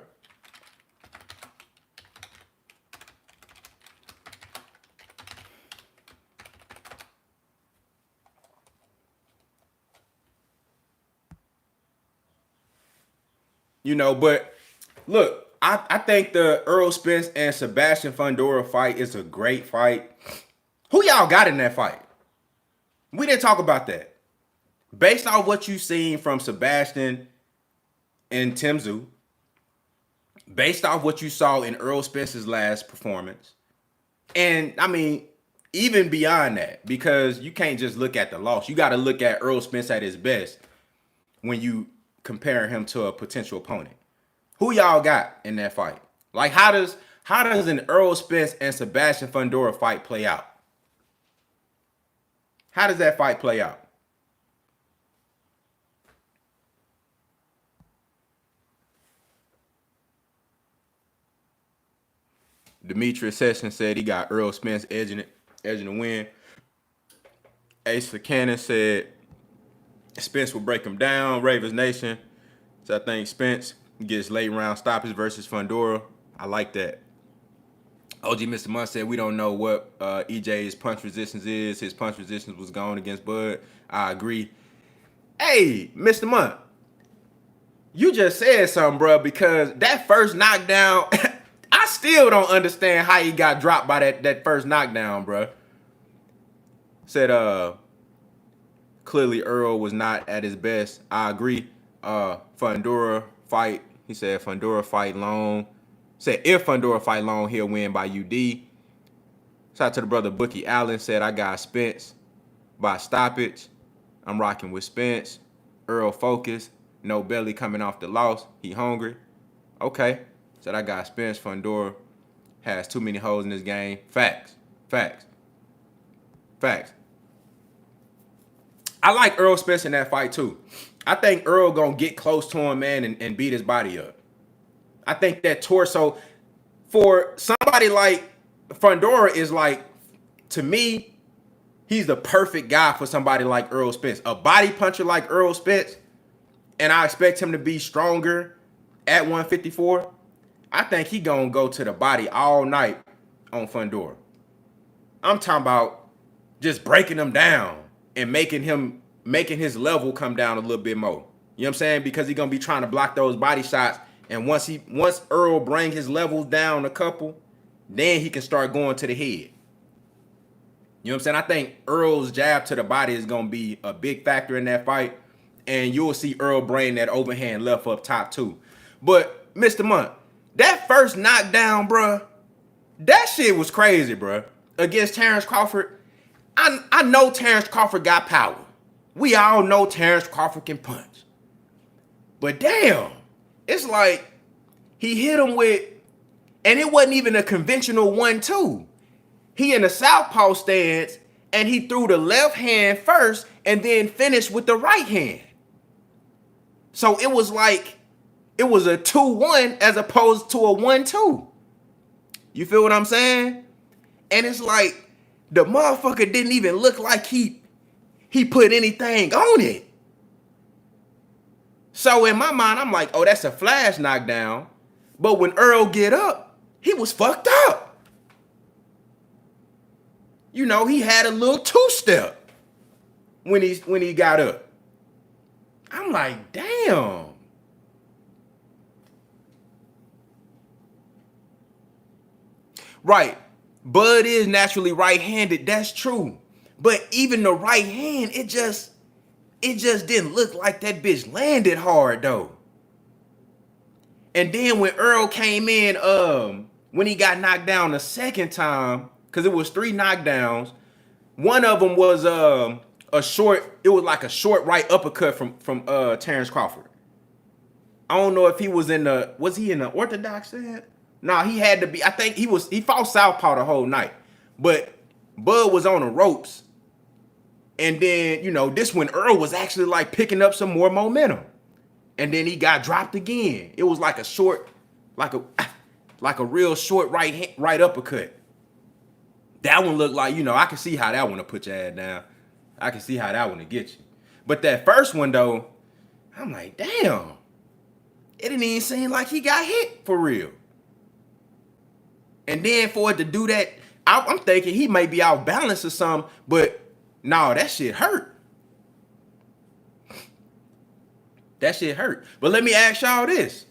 You know, but look, I think the Errol Spence and Sebastian Fundora fight is a great fight. Who y'all got in that fight? We didn't talk about that. Based on what you've seen from Sebastian and Tszyu, based off what you saw in Errol Spence's last performance, and I mean, even beyond that, because you can't just look at the loss. You got to look at Errol Spence at his best when you compare him to a potential opponent. Who y'all got in that fight? Like, how does an Errol Spence and Sebastian Fundora fight play out? How does that fight play out? Demetrius Sessions said he got Errol Spence edging the win. Ace for Cannon said Spence will break him down. Ravens Nation. So I think Spence gets late round stoppage versus Fundora. I like that. OG Mr. Munn said we don't know what EJ's punch resistance is. His punch resistance was gone against Bud. I agree. Hey, Mr. Munn, you just said something, bro, because that first knockdown, I still don't understand how he got dropped by that first knockdown, bro. Said clearly Earl was not at his best. I agree. Fundora fight. He said Fundora fight long. Said if Fundora fight long, he'll win by UD. Shout out to the brother Bookie Allen. Said I got Spence by stoppage. I'm rocking with Spence. Earl focus. No belly coming off the loss. He hungry. Okay. Said I got Spence. Fundora has too many holes in this game. Facts. Facts. Facts. I like Errol Spence in that fight too. I think Earl gonna get close to him, man, and beat his body up. I think that torso for somebody like Fundora is like, to me, he's the perfect guy for somebody like Errol Spence. A body puncher like Errol Spence, and I expect him to be stronger at 154. I think he gonna go to the body all night on Fundora. I'm talking about just breaking him down and making his level come down a little bit more. You know what I'm saying? Because he's gonna be trying to block those body shots. And once Earl bring his levels down a couple, then he can start going to the head. You know what I'm saying? I think Earl's jab to the body is gonna be a big factor in that fight. And you'll see Earl bring that overhand left up top too. But Mr. Monk, that first knockdown, bruh, that shit was crazy, bruh. Against Terence Crawford. I know Terence Crawford got power. We all know Terence Crawford can punch. But damn, it's like he hit him with, and it wasn't even a conventional 1-2. He in a southpaw stance, and he threw the left hand first and then finished with the right hand. So it was like, it was a 2-1 as opposed to a 1-2. You feel what I'm saying? And it's like, the motherfucker didn't even look like he put anything on it. So in my mind, I'm like, oh, that's a flash knockdown. But when Errol get up, he was fucked up. You know, he had a little two-step when he got up. I'm like, damn. Right. Bud is naturally right-handed. That's true. But even the right hand, it just didn't look like that bitch landed hard though. And then when Errol came in, when he got knocked down the second time, because it was 3 knockdowns, one of them was a short, it was like a short right uppercut from Terence Crawford. I don't know if he was was he in the orthodox stand? Nah, he had to be. I think he fought southpaw the whole night. But Bud was on the ropes. And then, you know, this when Errol was actually like picking up some more momentum. And then he got dropped again. It was like a short, like a real short right uppercut. That one looked like, you know, I can see how that one will put your ass down. I can see how that one will get you. But that first one though, I'm like, damn. It didn't even seem like he got hit for real. And then for it to do that, I'm thinking he may be out balance or something, but no, that shit hurt. That shit hurt. But let me ask y'all this.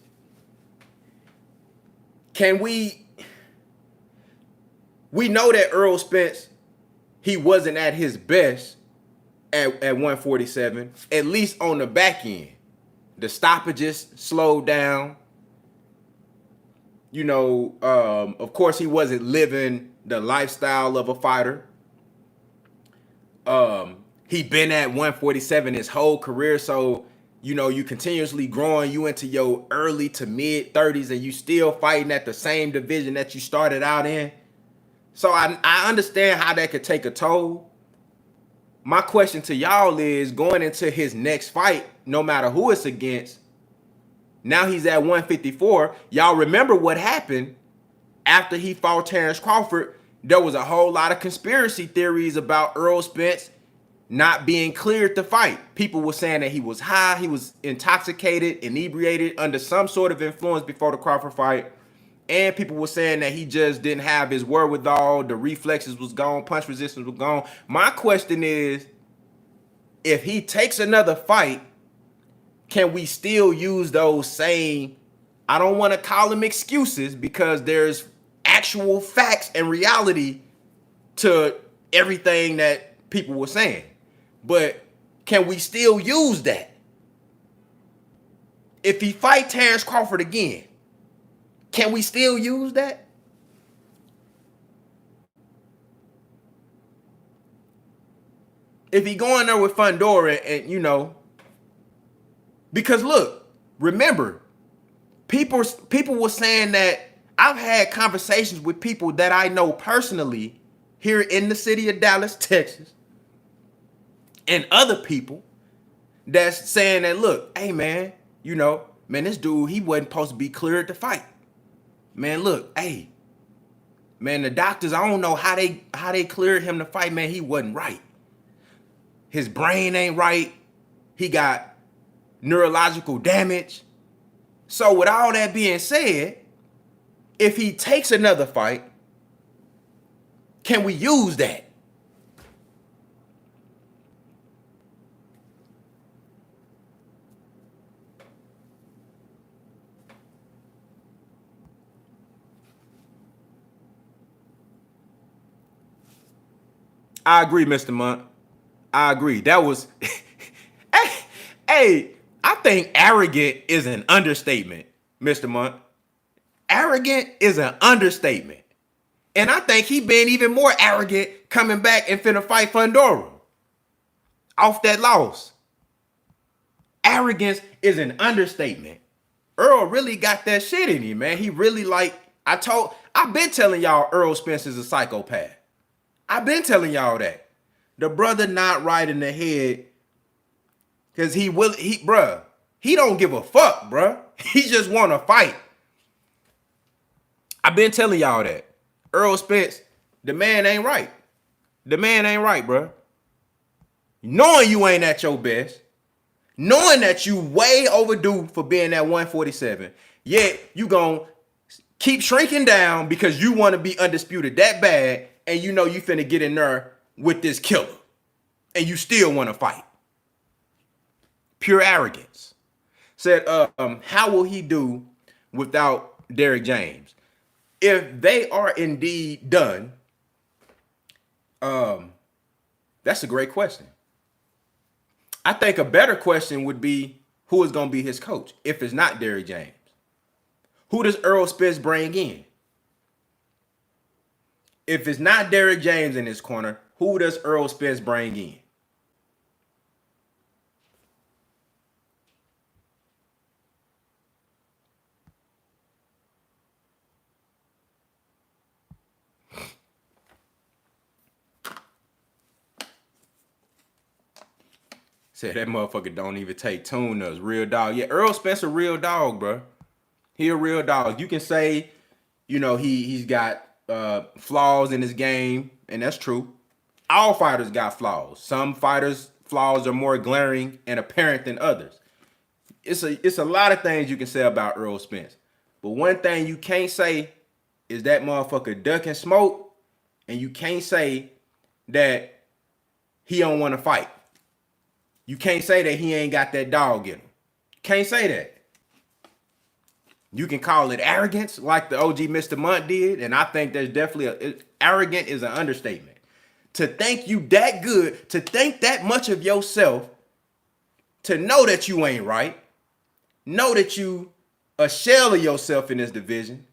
Can we know that Errol Spence, he wasn't at his best at 147, at least on the back end. The stoppages slowed down. You know, of course, he wasn't living the lifestyle of a fighter. He been at 147 his whole career, so you know you continuously growing you into your early to mid 30s, and you still fighting at the same division that you started out in. So I understand how that could take a toll. My question to y'all is, going into his next fight, no matter who it's against, now he's at 154. Y'all remember what happened after he fought Terence Crawford? There was a whole lot of conspiracy theories about Errol Spence not being cleared to fight. People were saying that he was high, he was intoxicated, inebriated, under some sort of influence before the Crawford fight. And people were saying that he just didn't have his wherewithal, the reflexes was gone, punch resistance was gone. My question is, if he takes another fight, can we still use those same, I don't want to call them excuses because there's actual facts and reality to everything that people were saying. But can we still use that? If he fight Terence Crawford again, can we still use that? If he go in there with Fundora and, you know, because look, remember, people were saying that I've had conversations with people that I know personally here in the city of Dallas, Texas, and other people that's saying that, look, hey man, you know, man, this dude, he wasn't supposed to be cleared to fight. Man, look, hey, man, the doctors, I don't know how they cleared him to fight, man. He wasn't right. His brain ain't right. He got neurological damage. So with all that being said, if he takes another fight, can we use that? I agree, Mr. Monk. I agree. That was, hey, I think arrogant is an understatement, Mr. Monk. Arrogant is an understatement. And I think he been even more arrogant coming back and finna fight Fundora off that loss. Arrogance is an understatement. Errol really got that shit in him, man. He really I've been telling y'all Errol Spence is a psychopath. I've been telling y'all that. The brother not right in the head because bruh, he don't give a fuck, bruh. He just want to fight. I've been telling y'all that. Errol Spence, the man ain't right. The man ain't right, bruh. Knowing you ain't at your best, knowing that you way overdue for being at 147, yet you gonna keep shrinking down because you want to be undisputed that bad, and you know you finna get in there with this killer, and you still want to fight. Pure arrogance. Said, how will he do without Derrick James? If they are indeed done, that's a great question. I think a better question would be who is going to be his coach if it's not Derrick James. Who does Errol Spence bring in? If it's not Derrick James in his corner, who does Errol Spence bring in? Said that motherfucker don't even take tune-ups. Real dog. Yeah, Errol Spence a real dog, bro. He a real dog. You can say, you know, he's got flaws in his game, and that's true. All fighters got flaws. Some fighters' flaws are more glaring and apparent than others. It's a lot of things you can say about Errol Spence. But one thing you can't say is that motherfucker ducking smoke, and you can't say that he don't want to fight. You can't say that he ain't got that dog in him. Can't say that. You can call it arrogance like the OG Mr. Munt did, and I think there's definitely arrogant is an understatement. To think you that good, to think that much of yourself, to know that you ain't right, know that you a shell of yourself in this division,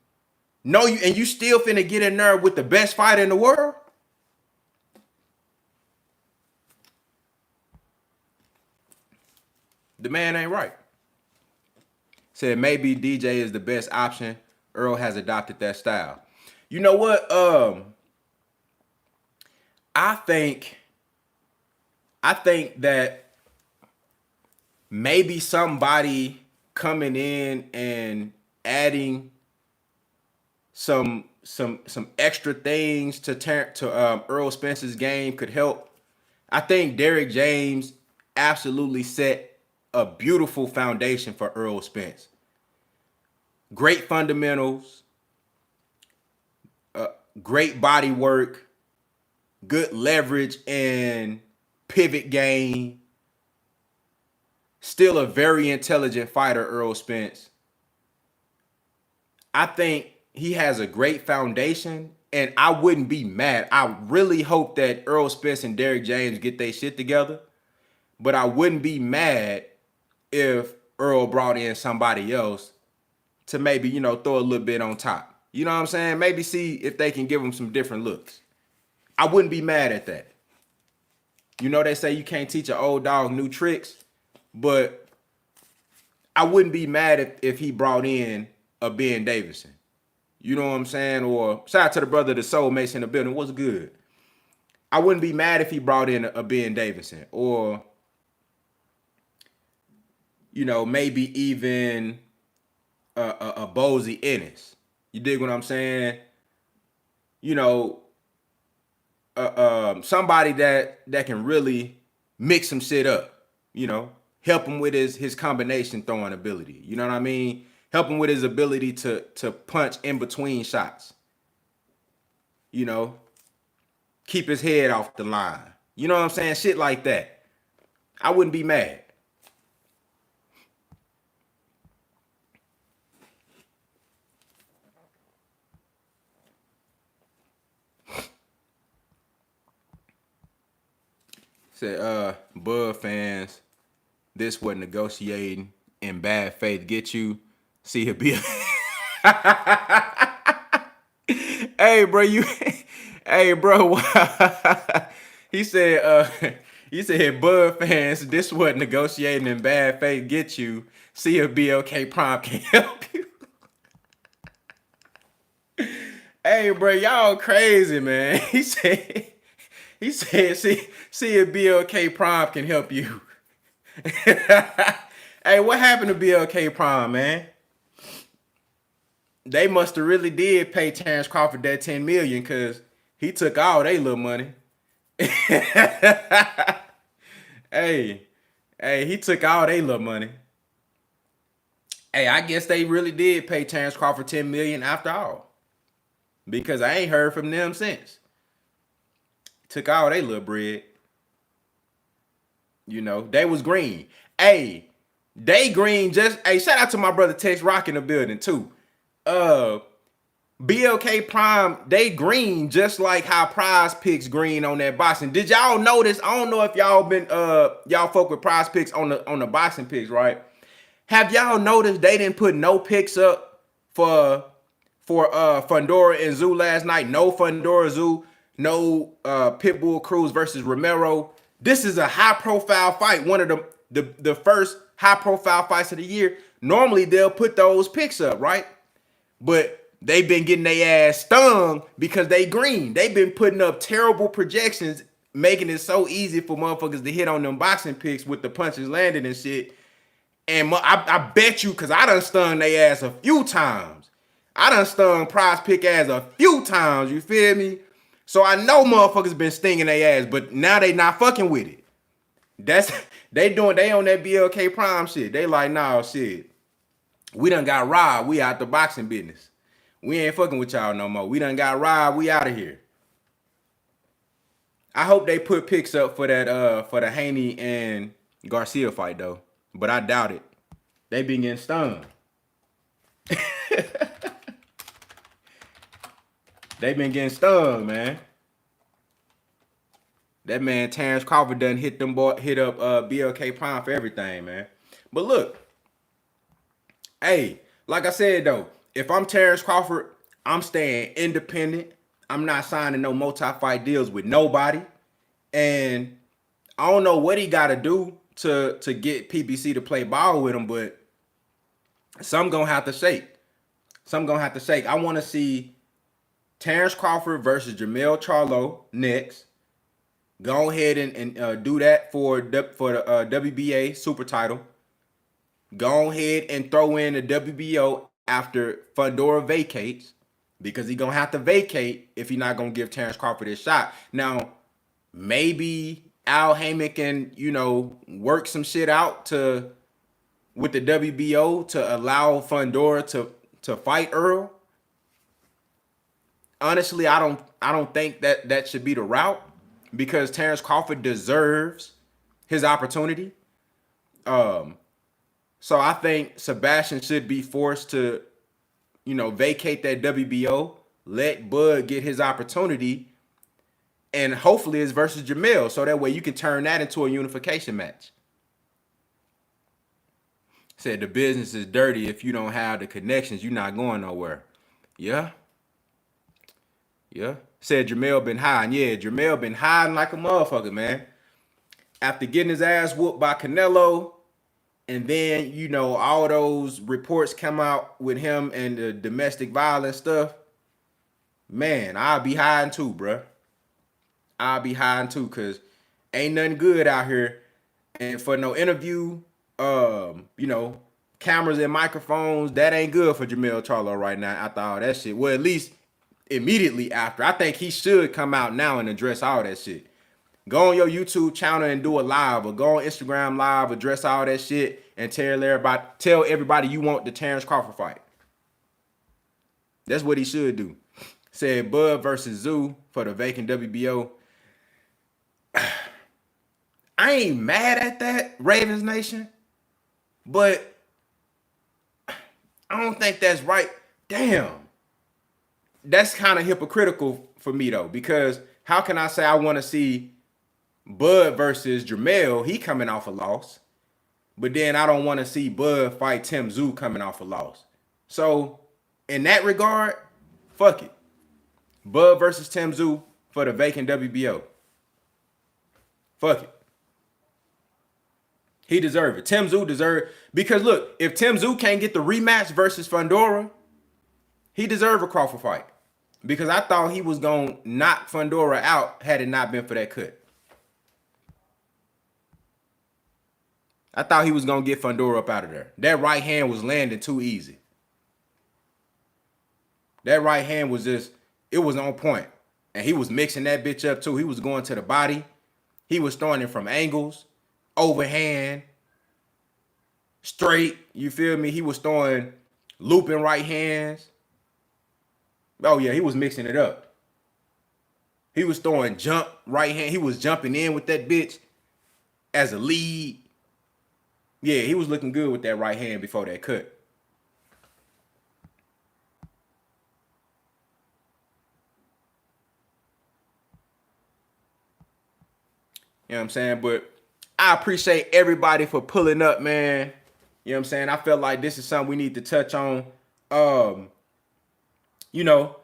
know you and you still finna get in there with the best fighter in the world. The man ain't right. Said maybe DJ is the best option. Earl has adopted that style. You know what? I think that maybe somebody coming in and adding some extra things to Errol Spence's game could help. I think Derrick James absolutely set a beautiful foundation for Errol Spence. Great fundamentals, great body work, good leverage and pivot game. Still a very intelligent fighter, Errol Spence. I think he has a great foundation, and I wouldn't be mad. I really hope that Errol Spence and Derrick James get their shit together, but I wouldn't be mad if Earl brought in somebody else to maybe, you know, throw a little bit on top. You know what I'm saying? Maybe see if they can give him some different looks. I wouldn't be mad at that. You know, they say you can't teach an old dog new tricks, but I wouldn't be mad if he brought in a Ben Davison. You know what I'm saying? Or shout out to the brother, the soulmates in the building. What's good? I wouldn't be mad if he brought in a Ben Davison, or, you know, maybe even a Bozy Ennis. You dig what I'm saying? You know, somebody that can really mix some shit up. You know, help him with his combination throwing ability. You know what I mean? Help him with his ability to punch in between shots. You know, keep his head off the line. You know what I'm saying? Shit like that. I wouldn't be mad. Said, Bud fans, this what negotiating in bad faith get you. See it be. Hey, bro, hey, bro. He said, Bud fans, this what negotiating in bad faith get you. See if BLK Prime can help you. Hey, bro, y'all crazy, man. He said, see if BLK Prime can help you. Hey, what happened to BLK Prime, man? They must have really did pay Terence Crawford that 10 million because he took all they little money. Hey, he took all they little money. Hey, I guess they really did pay Terence Crawford 10 million after all. Because I ain't heard from them since. Took all they little bread. You know, they was green. Hey, they green just, hey, shout out to my brother Tex Rock in the building too. BLK Prime, they green just like how Prize Picks green on that boxing. Did y'all notice? I don't know if y'all been y'all fuck with Prize Picks on the boxing picks, right? Have y'all noticed they didn't put no picks up for Fundora and Tszyu last night? No Fundora Tszyu, no Pitbull Cruz versus Romero. This is a high profile fight, one of the first high profile fights of the year. Normally they'll put those picks up, right? But they've been getting their ass stung because they green. They've been putting up terrible projections, making it so easy for motherfuckers to hit on them boxing picks with the punches landed and shit. And I bet you, because I done stung their ass a few times. I done stung Prize Pick ass a few times, you feel me? So I know motherfuckers been stinging their ass, but now they not fucking with it. They on that BLK Prime shit. They like, nah, shit. We done got robbed. We out the boxing business. We ain't fucking with y'all no more. We done got robbed. We out of here. I hope they put picks up for that for the Haney and Garcia fight though. But I doubt it. They been getting stung. They been getting stung, man. That man Terence Crawford done hit up BLK Prime for everything, man. But look, hey, like I said though, if I'm Terence Crawford, I'm staying independent. I'm not signing no multi-fight deals with nobody. And I don't know what he got to do to get PBC to play ball with him, but some gonna have to shake. Some gonna have to shake. I want to see Terence Crawford versus Jermell Charlo next. Go ahead and do that for the WBA super title. Go ahead and throw in the WBO after Fundora vacates, because he's gonna have to vacate if he's not gonna give Terence Crawford his shot. Now, maybe Al Heyman can, work some shit out with the WBO to allow Fundora to fight Errol. Honestly, I don't think that should be the route, because Terence Crawford deserves his opportunity. So I think Sebastian should be forced to, vacate that WBO, let Bud get his opportunity, and hopefully it's versus Jermell, so that way you can turn that into a unification match. Said the business is dirty. If you don't have the connections, you're not going nowhere. Yeah. Said Jermell been hiding. Yeah, Jermell been hiding like a motherfucker, man. After getting his ass whooped by Canelo, and then, all those reports come out with him and the domestic violence stuff. Man, I'll be hiding too, bruh. I'll be hiding too, because ain't nothing good out here. And for no interview, cameras and microphones, that ain't good for Jermell Charlo right now after all that shit. Well, at least immediately after. I think he should come out now and address all that shit. Go on your YouTube channel and do a live, or go on Instagram live, address all that shit, and tell everybody you want the Terence Crawford fight. That's what he should do. Said Bud versus Tszyu for the vacant WBO. I ain't mad at that, Ravens Nation, but I don't think that's right. Damn. That's kind of hypocritical for me, though, because how can I say I want to see Bud versus Jermell? He coming off a loss. But then I don't want to see Bud fight Tszyu coming off a loss. So, in that regard, fuck it. Bud versus Tszyu for the vacant WBO. Fuck it. He deserve it. Tszyu deserve, because look, if Tszyu can't get the rematch versus Fundora, he deserve a Crawford fight. because I thought he was going to knock Fundora out had it not been for that cut. I thought he was going to get Fundora up out of there. That right hand was landing too easy. That right hand was just, it was on point. And he was mixing that bitch up too. He was going to the body. He was throwing it from angles, overhand, straight. You feel me? He was throwing looping right hands. Oh, yeah, he was mixing it up. He was throwing jump right hand. He was jumping in with that bitch as a lead. Yeah, he was looking good with that right hand before that cut. You know what I'm saying? But I appreciate everybody for pulling up, man. You know what I'm saying? I felt like this is something we need to touch on. You know,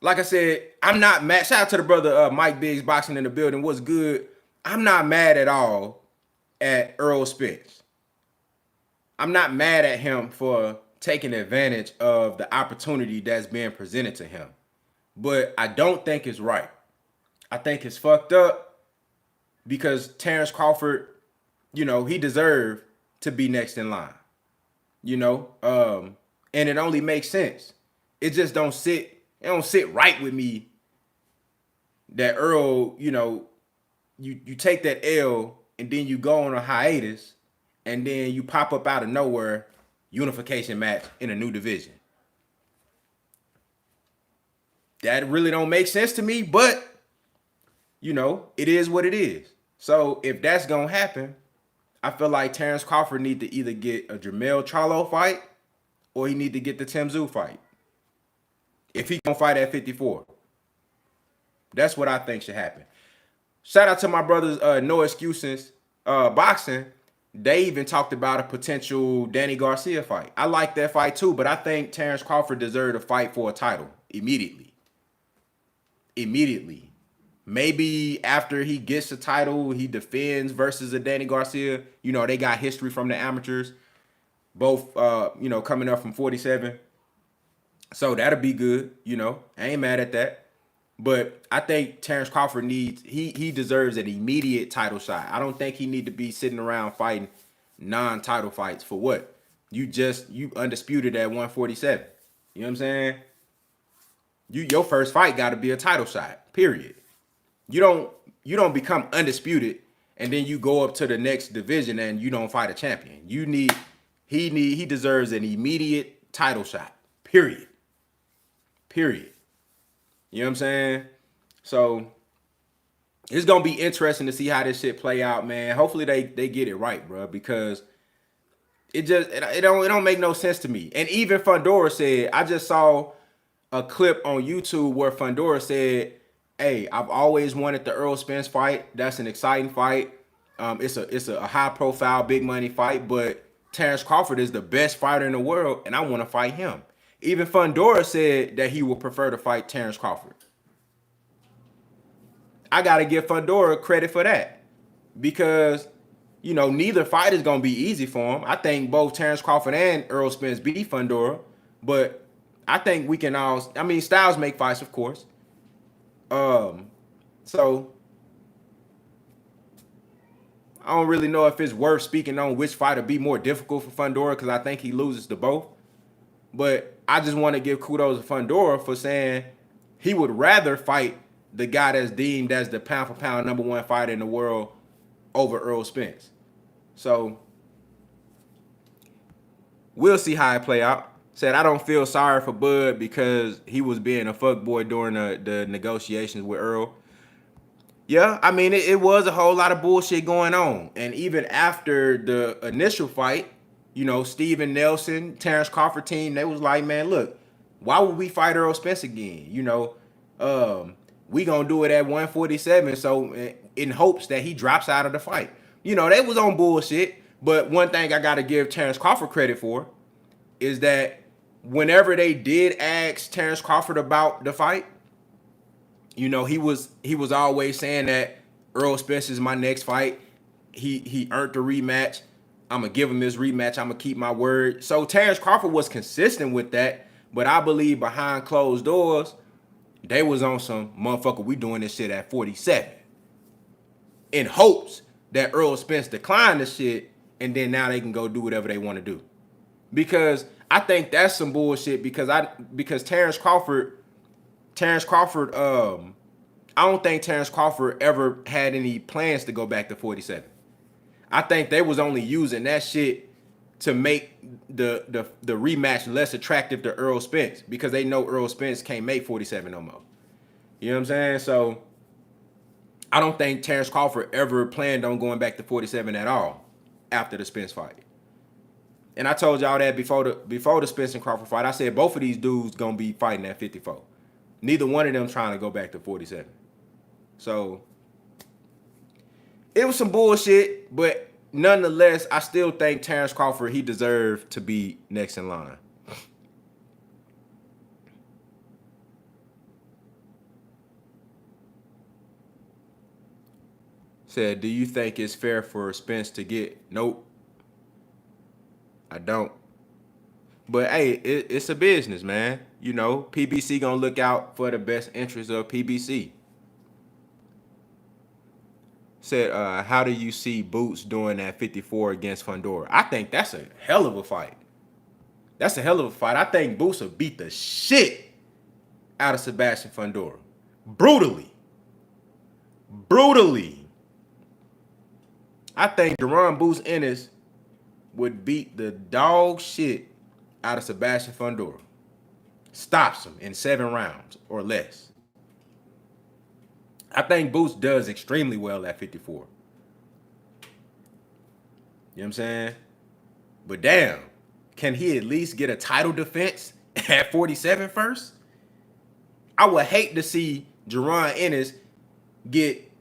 like I said, I'm not mad. Shout out to the brother Mike Biggs boxing in the building. What's good? I'm not mad at all at Errol Spence. I'm not mad at him for taking advantage of the opportunity that's being presented to him. But I don't think it's right. I think it's fucked up because Terence Crawford, you know, he deserved to be next in line. You know, and it only makes sense. It just don't sit right with me that Earl, you know, you take that L and then you go on a hiatus and then you pop up out of nowhere, unification match in a new division. That really don't make sense to me, but you know, it is what it is. So if that's gonna happen, I feel like Terence Crawford need to either get a Charlo fight or he need to get the Tszyu fight. If he gonna fight at 54. That's what I think should happen. Shout out to my brothers, No Excuses Boxing. They even talked about a potential Danny Garcia fight. I like that fight too, but I think Terence Crawford deserved a fight for a title immediately. Immediately. Maybe after he gets the title, he defends versus a Danny Garcia. You know, they got history from the amateurs. Both, you know, coming up from 47. So that'll be good, you know. I ain't mad at that. But I think Terence Crawford needs, he deserves an immediate title shot. I don't think he need to be sitting around fighting non-title fights for what? You undisputed at 147. You know what I'm saying? Your first fight got to be a title shot, period. You don't become undisputed and then you go up to the next division and you don't fight a champion. He deserves an immediate title shot, period. Period. You know what I'm saying? So it's gonna be interesting to see how this shit play out, man. Hopefully they get it right, bro, because it don't make no sense to me. And even Fundora said, I just saw a clip on YouTube where Fundora said, "Hey, I've always wanted the Errol Spence fight. That's an exciting fight. It's a high profile, big money fight, but Terence Crawford is the best fighter in the world, and I want to fight him." Even Fundora said that he would prefer to fight Terence Crawford. I got to give Fundora credit for that because, you know, neither fight is going to be easy for him. I think both Terence Crawford and Errol Spence beat Fundora, but I think we can all, I mean, styles make fights, of course. So I don't really know if it's worth speaking on which fight would be more difficult for Fundora because I think he loses to both. But I just want to give kudos to Fundora for saying he would rather fight the guy that's deemed as the pound for pound #1 fighter in the world over Errol Spence. So we'll see how it play out. Said I don't feel sorry for Bud because he was being a fuckboy during the negotiations with Earl. Yeah, I mean, it was a whole lot of bullshit going on. And even after the initial fight, you know, Steven Nelson, Terence Crawford team, they was like, man, look, why would we fight Errol Spence again? You know, we gonna do it at 147, so in hopes that he drops out of the fight. You know, they was on bullshit. But one thing I gotta give Terence Crawford credit for is that whenever they did ask Terence Crawford about the fight, you know, he was always saying that Errol Spence is my next fight. He earned the rematch. I'm gonna give him this rematch. I'm gonna keep my word. So Terence Crawford was consistent with that, but I believe behind closed doors, They was on some motherfucker, we doing this shit at 47. In hopes that Errol Spence declined the shit, and then now they can go do whatever they want to do. Because I think that's some bullshit because Terence Crawford, I don't think Terence Crawford ever had any plans to go back to 47. I think they was only using that shit to make the rematch less attractive to Errol Spence because they know Errol Spence can't make 47 no more. You know what I'm saying? So I don't think Terence Crawford ever planned on going back to 47 at all after the Spence fight. And I told y'all that before the Spence and Crawford fight. I said both of these dudes gonna be fighting at 54. Neither one of them trying to go back to 47. So it was some bullshit, but nonetheless, I still think Terence Crawford, he deserved to be next in line. Said, do you think it's fair for Spence to get? Nope. I don't. But hey, it's a business, man. You know, PBC gonna look out for the best interests of PBC. Said, how do you see Boots doing at 54 against Fundora? I think that's a hell of a fight. That's a hell of a fight. I think Boots will beat the shit out of Sebastian Fundora. Brutally. Brutally. I think Deron Boots Ennis would beat the dog shit out of Sebastian Fundora. Stops him in 7 rounds or less. I think Boots does extremely well at 54. You know what I'm saying? But damn, can he at least get a title defense at 47 first? I would hate to see Deron Ennis get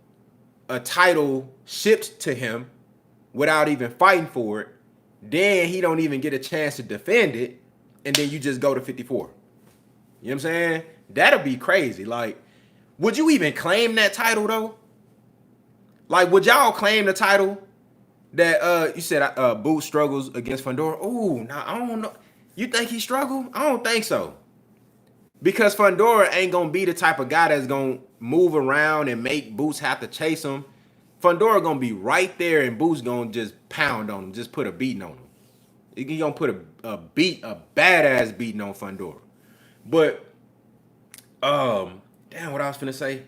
a title shipped to him without even fighting for it. Then he don't even get a chance to defend it, and then you just go to 54. You know what I'm saying? That'll be crazy. Like, would you even claim that title though? Like, would y'all claim the title that you said Boots struggles against Fundora? Ooh, now I don't know. You think he struggled? I don't think so. Because Fundora ain't gonna be the type of guy that's gonna move around and make Boots have to chase him. Fundora gonna be right there, and Boots gonna just pound on him, just put a beating on him. He gonna put a badass beating on Fundora. But damn, what I was finna say.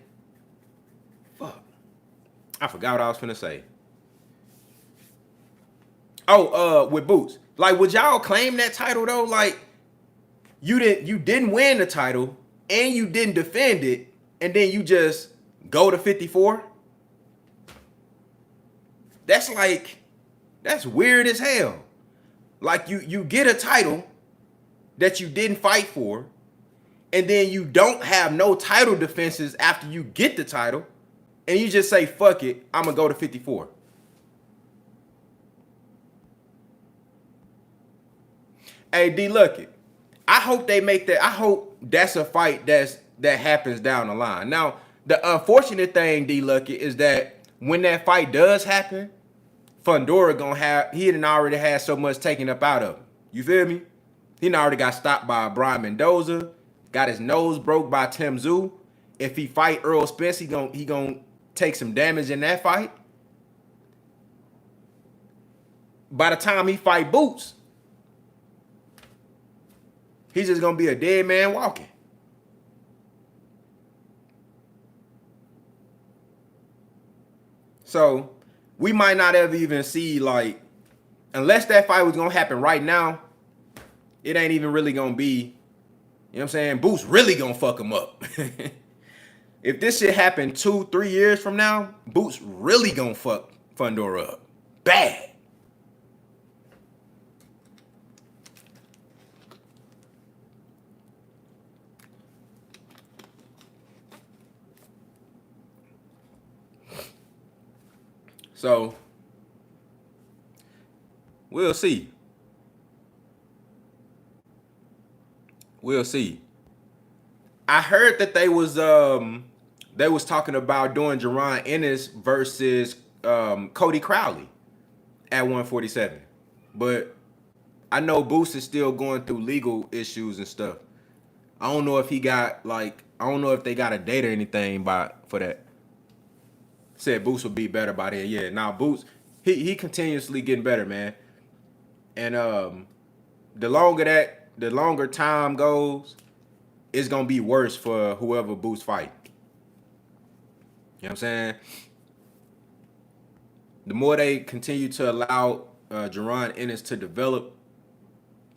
Fuck, I forgot what I was finna say. Oh, with Boots, like, would y'all claim that title though? Like, you didn't win the title and you didn't defend it, and then you just go to 54. That's weird as hell. Like, you get a title that you didn't fight for, and then you don't have no title defenses after you get the title, and you just say, fuck it, I'm gonna go to 54. Hey, D Lucky, I hope they make that. I hope that's a fight that happens down the line. Now, the unfortunate thing, D Lucky, is that when that fight does happen, Fundora he done already had so much taken up out of him. You feel me? He done already got stopped by Brian Mendoza, got his nose broke by Tszyu. If he fight Errol Spence, he gonna take some damage in that fight. By the time he fight Boots, he's just gonna be a dead man walking. So we might not ever even see, like, unless that fight was gonna happen right now, it ain't even really gonna be, you know what I'm saying? Boots really gonna fuck him up. If this shit happened 2-3 years from now, Boots really gonna fuck Fundora up. Bad. So we'll see. We'll see. I heard that they was talking about doing Deron Ennis versus Cody Crowley at 147. But I know Boots is still going through legal issues and stuff. I don't know if he got, like, I don't know if they got a date or anything for that. Said Boots will be better by then. Yeah, now Boots, he continuously getting better, man. And the longer time goes, it's gonna be worse for whoever Boots fight. You know what I'm saying? The more they continue to allow Jaron Ennis to develop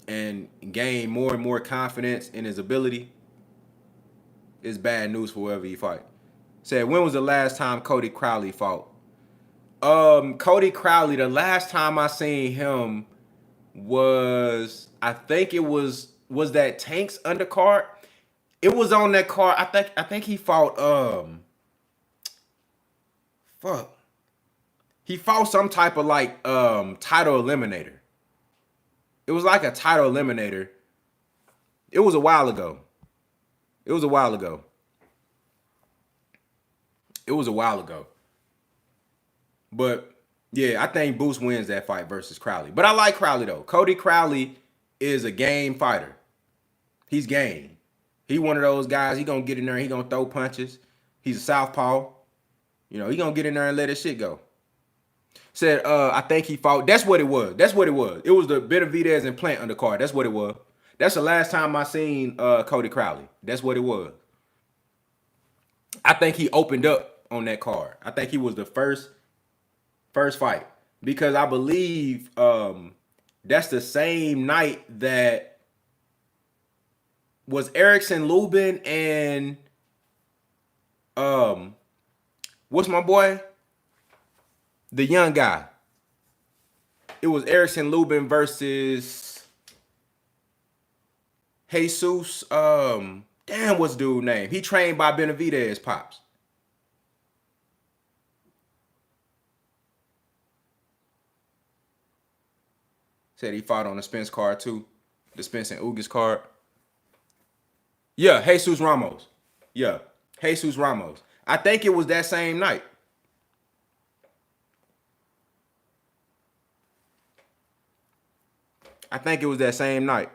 and gain more and more confidence in his ability, it's bad news for whoever he fight. Said, when was the last time Cody Crowley fought? Cody Crowley, the last time I seen him was, I think it was that Tank's undercard. It was on that card. I think he fought fuck. He fought some type of like title eliminator. It was like a title eliminator. It was a while ago. It was a while ago. But yeah, I think Boots wins that fight versus Crowley. But I like Crowley though. Cody Crowley is a game fighter. He's game. He one of those guys, he gonna get in there and he gonna throw punches. He's a southpaw. You know, he gonna get in there and let his shit go. Said, I think he fought. That's what it was. It was the Benavidez and Plant undercard. That's what it was. That's the last time I seen Cody Crowley. That's what it was. I think he opened up on that card. I think he was the first fight. Because I believe that's the same night that was Erickson Lubin and what's my boy? The young guy. It was Erickson Lubin versus Jesus. Damn, what's dude's name? He trained by Benavidez Pops. Said he fought on the Spence card too. The Spence and Ugas card. Yeah, Jesus Ramos. Yeah, Jesus Ramos. I think it was that same night. I think it was that same night.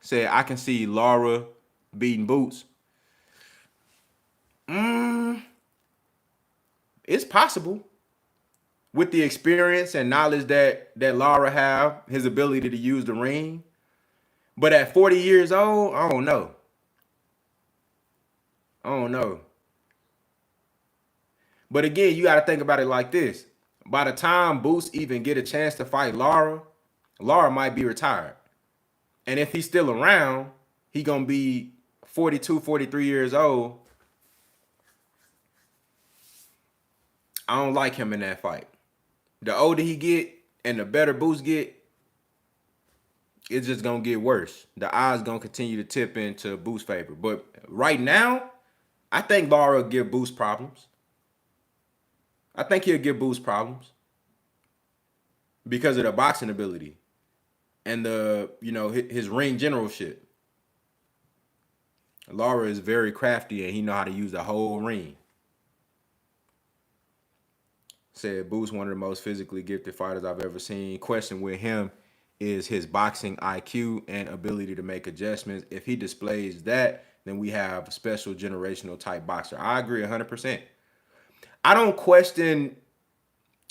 Said, I can see Lara beating Boots. It's possible. With the experience and knowledge that Lara have, his ability to use the ring. But at 40 years old, I don't know. But again, you got to think about it like this. By the time Boots even get a chance to fight Lara might be retired. And if he's still around, he going to be 42, 43 years old. I don't like him in that fight. The older he get and the better Boots get, it's just going to get worse. The odds going to continue to tip into Boots' favor. But right now, I think Lara will give Boots problems. I think he'll give Boots problems because of the boxing ability and his ring generalship. Lara is very crafty and he know how to use the whole ring. Said Boots one of the most physically gifted fighters I've ever seen. Question with him is his boxing IQ and ability to make adjustments. If he displays that, then we have a special generational type boxer. I agree 100%. I don't question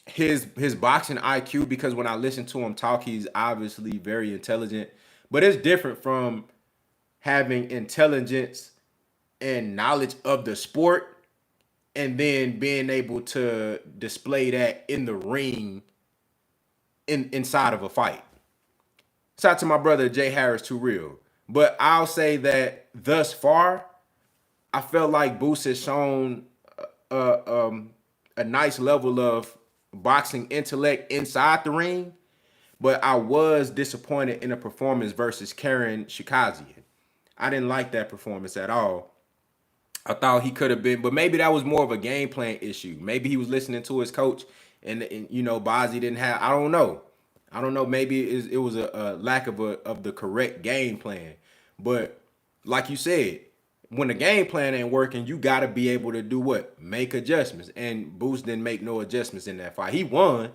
his boxing IQ because when I listen to him talk, he's obviously very intelligent. But it's different from having intelligence and knowledge of the sport and then being able to display that in the ring inside of a fight. Shout out to my brother Jay Harris, too real. But I'll say that thus far, I felt like Boots has shown a nice level of boxing intellect inside the ring, but I was disappointed in the performance versus Karen Shikazian. I didn't like that performance at all. I thought he could have been, but maybe that was more of a game plan issue. Maybe he was listening to his coach, and Bazzi didn't have. I don't know. Maybe it was a lack of the correct game plan. But like you said, when the game plan ain't working, you got to be able to do what? Make adjustments. And Boots didn't make no adjustments in that fight. He won,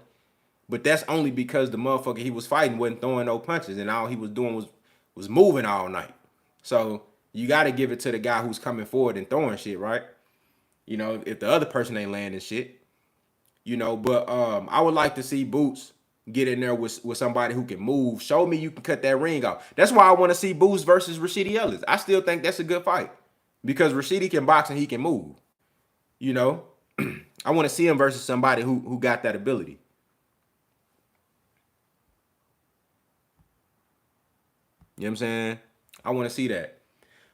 but that's only because the motherfucker he was fighting wasn't throwing no punches, and all he was doing was moving all night. So You got to give it to the guy who's coming forward and throwing shit, right? You know, if the other person ain't landing shit, you know. But I would like to see Boots get in there with somebody who can move. Show me you can cut that ring off. That's why I want to see Boots versus Rashidi Ellis. I still think that's a good fight because Rashidi can box and he can move. You know, I want to see him versus somebody who got that ability. You know what I'm saying? I want to see that.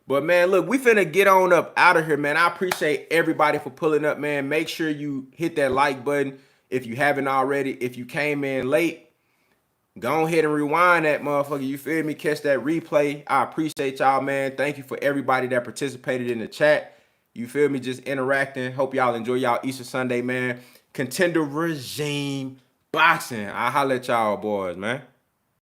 But, man, look, we finna get on up out of here, man. I appreciate everybody for pulling up, man. Make sure you hit that like button if you haven't already. If you came in late, go ahead and rewind that motherfucker. You feel me? Catch that replay. I appreciate y'all, man. Thank you for everybody that participated in the chat. You feel me? Just interacting. Hope y'all enjoy y'all Easter Sunday, man. Contender Regime Boxing. I'll holler at y'all boys, man.